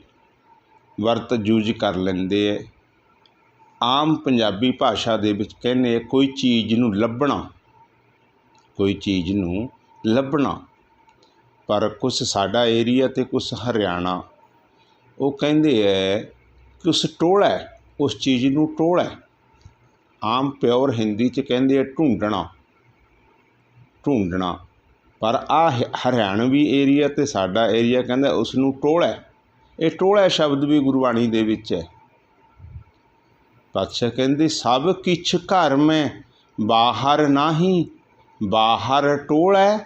ਵਰਤ ਯੂਜ ਕਰ ਲੈਂਦੇ ਹੈ। ਆਮ ਪੰਜਾਬੀ ਭਾਸ਼ਾ ਦੇ ਵਿੱਚ ਕਹਿੰਦੇ ਕੋਈ ਚੀਜ਼ ਨੂੰ ਲੱਭਣਾ, ਕੋਈ ਚੀਜ਼ ਨੂੰ ਲੱਭਣਾ। ਪਰ ਕੁਛ ਸਾਡਾ ਏਰੀਆ ਅਤੇ ਕੁਛ ਹਰਿਆਣਾ, ਉਹ ਕਹਿੰਦੇ ਹੈ ਕਿ ਉਸ ਟੋਲਾ, ਉਸ ਚੀਜ਼ ਨੂੰ ਟੋਲਾ। ਆਮ ਪਿਓਰ ਹਿੰਦੀ 'ਚ ਕਹਿੰਦੇ ਆ ਢੂੰਡਣਾ, ਢੂੰਡਣਾ। ਪਰ ਆਹ ਹਰਿਆਣਵੀ ਏਰੀਆ ਅਤੇ ਸਾਡਾ ਏਰੀਆ ਕਹਿੰਦਾ ਉਸ ਨੂੰ ਟੋਲਾ। ਇਹ ਟੋਲਾ ਸ਼ਬਦ ਵੀ ਗੁਰਬਾਣੀ ਦੇ ਵਿੱਚ ਹੈ। ਪਾਤਸ਼ਾਹ ਕਹਿੰਦੇ ਸਭ ਕਿਛ ਘਰ ਮੈਂ ਬਾਹਰ ਨਾਹੀ, ਬਾਹਰ ਟੋਲਾ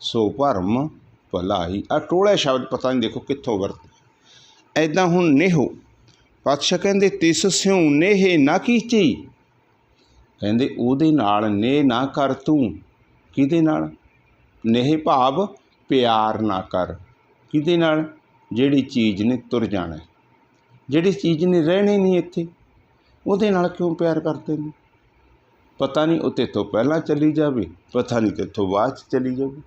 ਸੋ ਭਰਮ ਭਲਾਈ। ਆਹ ਟੋਲਾ ਸ਼ਬਦ ਪਤਾ ਨਹੀਂ ਦੇਖੋ ਕਿੱਥੋਂ ਵਰਤ। ਇੱਦਾਂ ਹੁਣ ਨੇਹੋ, ਪਾਤਸ਼ਾਹ ਕਹਿੰਦੇ ਤਿਸ ਸਿਉ ਨੇਹ ਨਾ ਕੀਚੀ। ਕਹਿੰਦੇ ਉਹਦੇ ਨਾਲ ਨੇਹ ਨਾ ਕਰ ਤੂੰ। ਕਿਹਦੇ ਨਾਲ? ਨੇਹ ਭਾਵ ਪਿਆਰ ਨਾ ਕਰ। ਕਿਹਦੇ ਨਾਲ? ਜਿਹੜੀ ਚੀਜ਼ ਨੇ ਤੁਰ ਜਾਣਾ, ਜਿਹੜੀ ਚੀਜ਼ ਨੇ ਰਹਿਣੀ ਨਹੀਂ ਇੱਥੇ, ਉਹਦੇ ਨਾਲ ਕਿਉਂ ਪਿਆਰ ਕਰਦੇ ਨੇ? ਪਤਾ ਨਹੀਂ ਉਹ ਤੇਥੋਂ ਪਹਿਲਾਂ ਚਲੀ ਜਾਵੇ, ਪਤਾ ਨਹੀਂ ਤੇਥੋਂ ਬਾਅਦ 'ਚ ਚਲੀ ਜਾਵੇ।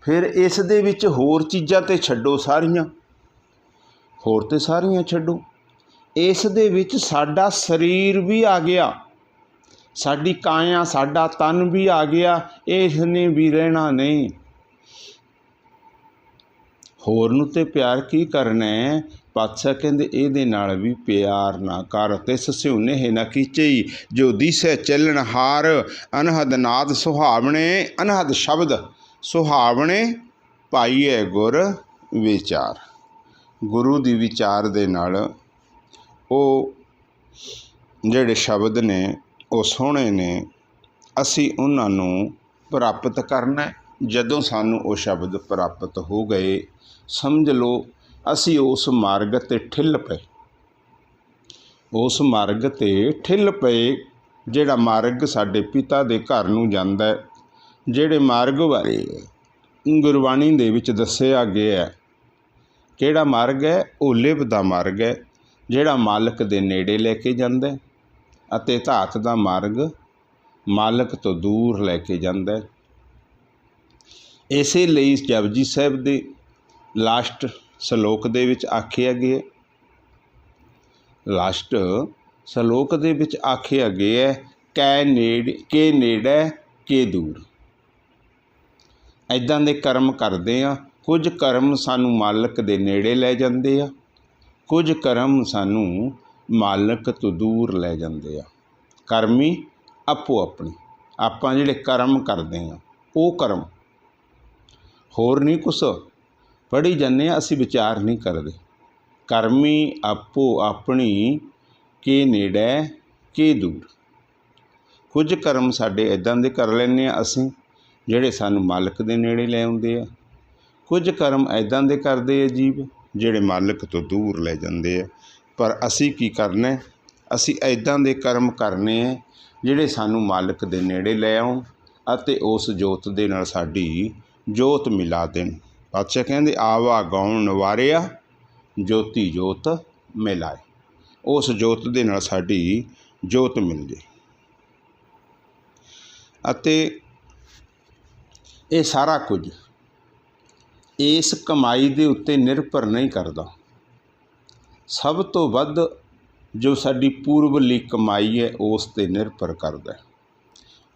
ਫਿਰ ਇਸ ਦੇ ਵਿੱਚ ਹੋਰ ਚੀਜ਼ਾਂ ਤੇ ਛੱਡੋ ਸਾਰੀਆਂ, ਹੋਰ ਤੇ ਸਾਰੀਆਂ ਛੱਡੋ। ਇਸ ਦੇ ਵਿੱਚ ਸਾਡਾ ਸਰੀਰ ਵੀ ਆ ਗਿਆ, ਸਾਡੀ ਕਾਇਆ, ਸਾਡਾ ਤਨ ਵੀ ਆ ਗਿਆ। ਇਸ ਨੇ ਵੀ ਰਹਿਣਾ ਨਹੀਂ। ਹੋਰ ਨੂੰ ਤੇ ਪਿਆਰ ਕੀ ਕਰਨਾ ਹੈ? ਪਾਤਸ਼ਾਹ ਕਹਿੰਦੇ ਇਹਦੇ ਨਾਲ ਵੀ ਪਿਆਰ ਨਾ ਕਰ। ਤਿਸ ਸਿਉਨੇ ਨਾ ਕੀਚਈ ਜੋ ਦੀਸੈ ਚੱਲਣ ਹਾਰ। ਅਨਹਦ ਨਾਦ ਸੁਹਾਵਣੇ ਅਨਹਦ ਸ਼ਬਦ ਸੁਹਾਵਣੇ ਪਾਈਏ ਗੁਰ ਵਿਚਾਰ। ਗੁਰੂ ਦੀ ਵਿਚਾਰ ਦੇ ਨਾਲ ਉਹ ਜਿਹੜੇ ਸ਼ਬਦ ਨੇ ਉਹ ਸੋਹਣੇ ਨੇ, ਅਸੀਂ ਉਹਨਾਂ ਨੂੰ ਪ੍ਰਾਪਤ ਕਰਨਾ। ਜਦੋਂ ਸਾਨੂੰ ਉਹ ਸ਼ਬਦ ਪ੍ਰਾਪਤ ਹੋ ਗਏ, ਸਮਝ ਲਓ ਅਸੀਂ ਉਸ ਮਾਰਗ 'ਤੇ ਠਿੱਲ ਪਏ। ਉਸ ਮਾਰਗ 'ਤੇ ਠਿੱਲ ਪਏ ਜਿਹੜਾ ਮਾਰਗ ਸਾਡੇ ਪਿਤਾ ਦੇ ਘਰ ਨੂੰ ਜਾਂਦਾ, ਜਿਹੜੇ ਮਾਰਗ ਬਾਰੇ ਗੁਰਬਾਣੀ ਦੇ ਵਿੱਚ ਦੱਸਿਆ ਗਿਆ ਹੈ। ਕਿਹੜਾ ਮਾਰਗ ਹੈ? ਉਹ ਲਿਵ ਦਾ ਮਾਰਗ ਹੈ, ਜਿਹੜਾ ਮਾਲਕ ਦੇ ਨੇੜੇ ਲੈ ਕੇ ਜਾਂਦਾ, ਅਤੇ ਧਾਤ ਦਾ ਮਾਰਗ ਮਾਲਕ ਤੋਂ ਦੂਰ ਲੈ ਕੇ ਜਾਂਦਾ। ਇਸੇ ਲਈ ਜਪਜੀ ਸਾਹਿਬ ਦੇ ਲਾਸਟ ਸ਼ਲੋਕ ਦੇ ਵਿੱਚ ਆਖਿਆ ਗਿਆ, ਕੈ ਨੇੜੇ ਕੇ ਦੂਰ। ਇੱਦਾਂ ਦੇ ਕਰਮ ਕਰਦੇ ਆ। ਕੁਝ ਕਰਮ ਸਾਨੂੰ ਮਾਲਕ ਦੇ ਨੇੜੇ ਲੈ ਜਾਂਦੇ ਆ, ਕੁਝ ਕਰਮ ਸਾਨੂੰ ਮਾਲਕ ਤੋਂ ਦੂਰ ਲੈ ਜਾਂਦੇ ਆ। ਕਰਮੀ ਆਪੋ ਆਪਣੀ, ਆਪਾਂ ਜਿਹੜੇ ਕਰਮ ਕਰਦੇ ਆ ਉਹ ਕਰਮ, ਹੋਰ ਨਹੀਂ ਕੁਛ ਪੜ੍ਹੀ ਜਾਂਦੇ ਆ, ਅਸੀਂ ਵਿਚਾਰ ਨਹੀਂ ਕਰਦੇ। ਕਰਮੀ ਆਪੋ ਆਪਣੀ ਕੇ ਨੇੜੇ ਕੇ ਦੂਰ। ਕੁਝ ਕਰਮ ਸਾਡੇ ਇੱਦਾਂ ਦੇ ਕਰ ਲੈਂਦੇ ਆ ਅਸੀਂ ਜਿਹੜੇ ਸਾਨੂੰ ਮਾਲਕ ਦੇ ਨੇੜੇ ਲੈ ਆਉਂਦੇ ਆ, ਕੁਝ ਕਰਮ ਇੱਦਾਂ ਦੇ ਕਰਦੇ ਆ ਜੀਵ ਜਿਹੜੇ ਮਾਲਕ ਤੋਂ ਦੂਰ ਲੈ ਜਾਂਦੇ ਆ। ਪਰ ਅਸੀਂ ਕੀ ਕਰਨਾ? ਅਸੀਂ ਇੱਦਾਂ ਦੇ ਕਰਮ ਕਰਨੇ ਆ ਜਿਹੜੇ ਸਾਨੂੰ ਮਾਲਕ ਦੇ ਨੇੜੇ ਲੈ ਆਉਣ ਅਤੇ ਉਸ ਜੋਤ ਦੇ ਨਾਲ ਸਾਡੀ ਜੋਤ ਮਿਲਾ ਦੇਣ। ਪਾਤਸ਼ਾਹ ਕਹਿੰਦੇ ਆਵਾ ਗਾਉਣ ਨਵਾਰਿਆ ਜੋਤੀ ਜੋਤ ਮਿਲਾਏ। ਉਸ ਜੋਤ ਦੇ ਨਾਲ ਸਾਡੀ ਜੋਤ ਮਿਲ ਜੇ। ਅਤੇ ਇਹ ਸਾਰਾ ਕੁਝ ਇਸ ਕਮਾਈ ਦੇ ਉੱਤੇ ਨਿਰਭਰ ਨਹੀਂ ਕਰਦਾ। ਸਭ ਤੋਂ ਵੱਧ ਜੋ ਸਾਡੀ ਪੂਰਬਲੀ ਕਮਾਈ ਹੈ ਉਸ 'ਤੇ ਨਿਰਭਰ ਕਰਦਾ।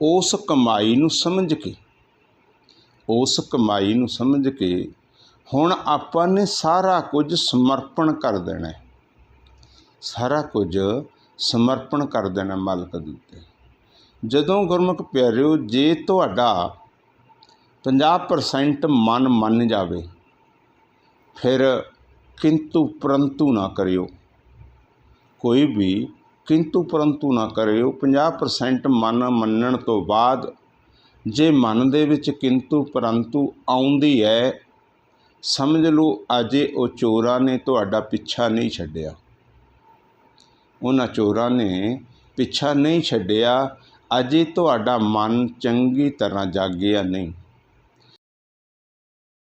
ਉਸ ਕਮਾਈ ਨੂੰ ਸਮਝ ਕੇ ਹੁਣ ਆਪਾਂ ਨੇ ਸਾਰਾ ਕੁਝ ਸਮਰਪਣ ਕਰ ਦੇਣਾ, ਮਾਲਕ ਦੇ ਉੱਤੇ। ਜਦੋਂ ਗੁਰਮੁਖ ਪਿਆਰਿਓ, ਜੇ ਤੁਹਾਡਾ 50% ਮਨ ਮੰਨ ਜਾਵੇ, ਫਿਰ ਕਿੰਤੂ ਪਰੰਤੂ ਨਾ ਕਰਿਓ, ਕੋਈ ਵੀ ਕਿੰਤੂ ਪਰੰਤੂ ਨਾ ਕਰਿਓ। 50% ਮਨ ਮੰਨਣ ਤੋਂ ਬਾਅਦ ਜੇ ਮਨ ਦੇ ਵਿੱਚ ਕਿੰਤੂ ਪਰੰਤੂ ਆਉਂਦੀ ਹੈ, ਸਮਝ ਲਓ ਅਜੇ ਉਹ ਚੋਰਾਂ ਨੇ ਤੁਹਾਡਾ ਪਿੱਛਾ ਨਹੀਂ ਛੱਡਿਆ। ਉਹਨਾਂ ਚੋਰਾਂ ਨੇ ਪਿੱਛਾ ਨਹੀਂ ਛੱਡਿਆ, ਅਜੇ ਤੁਹਾਡਾ ਮਨ ਚੰਗੀ ਤਰ੍ਹਾਂ ਜਾਗਿਆ ਨਹੀਂ।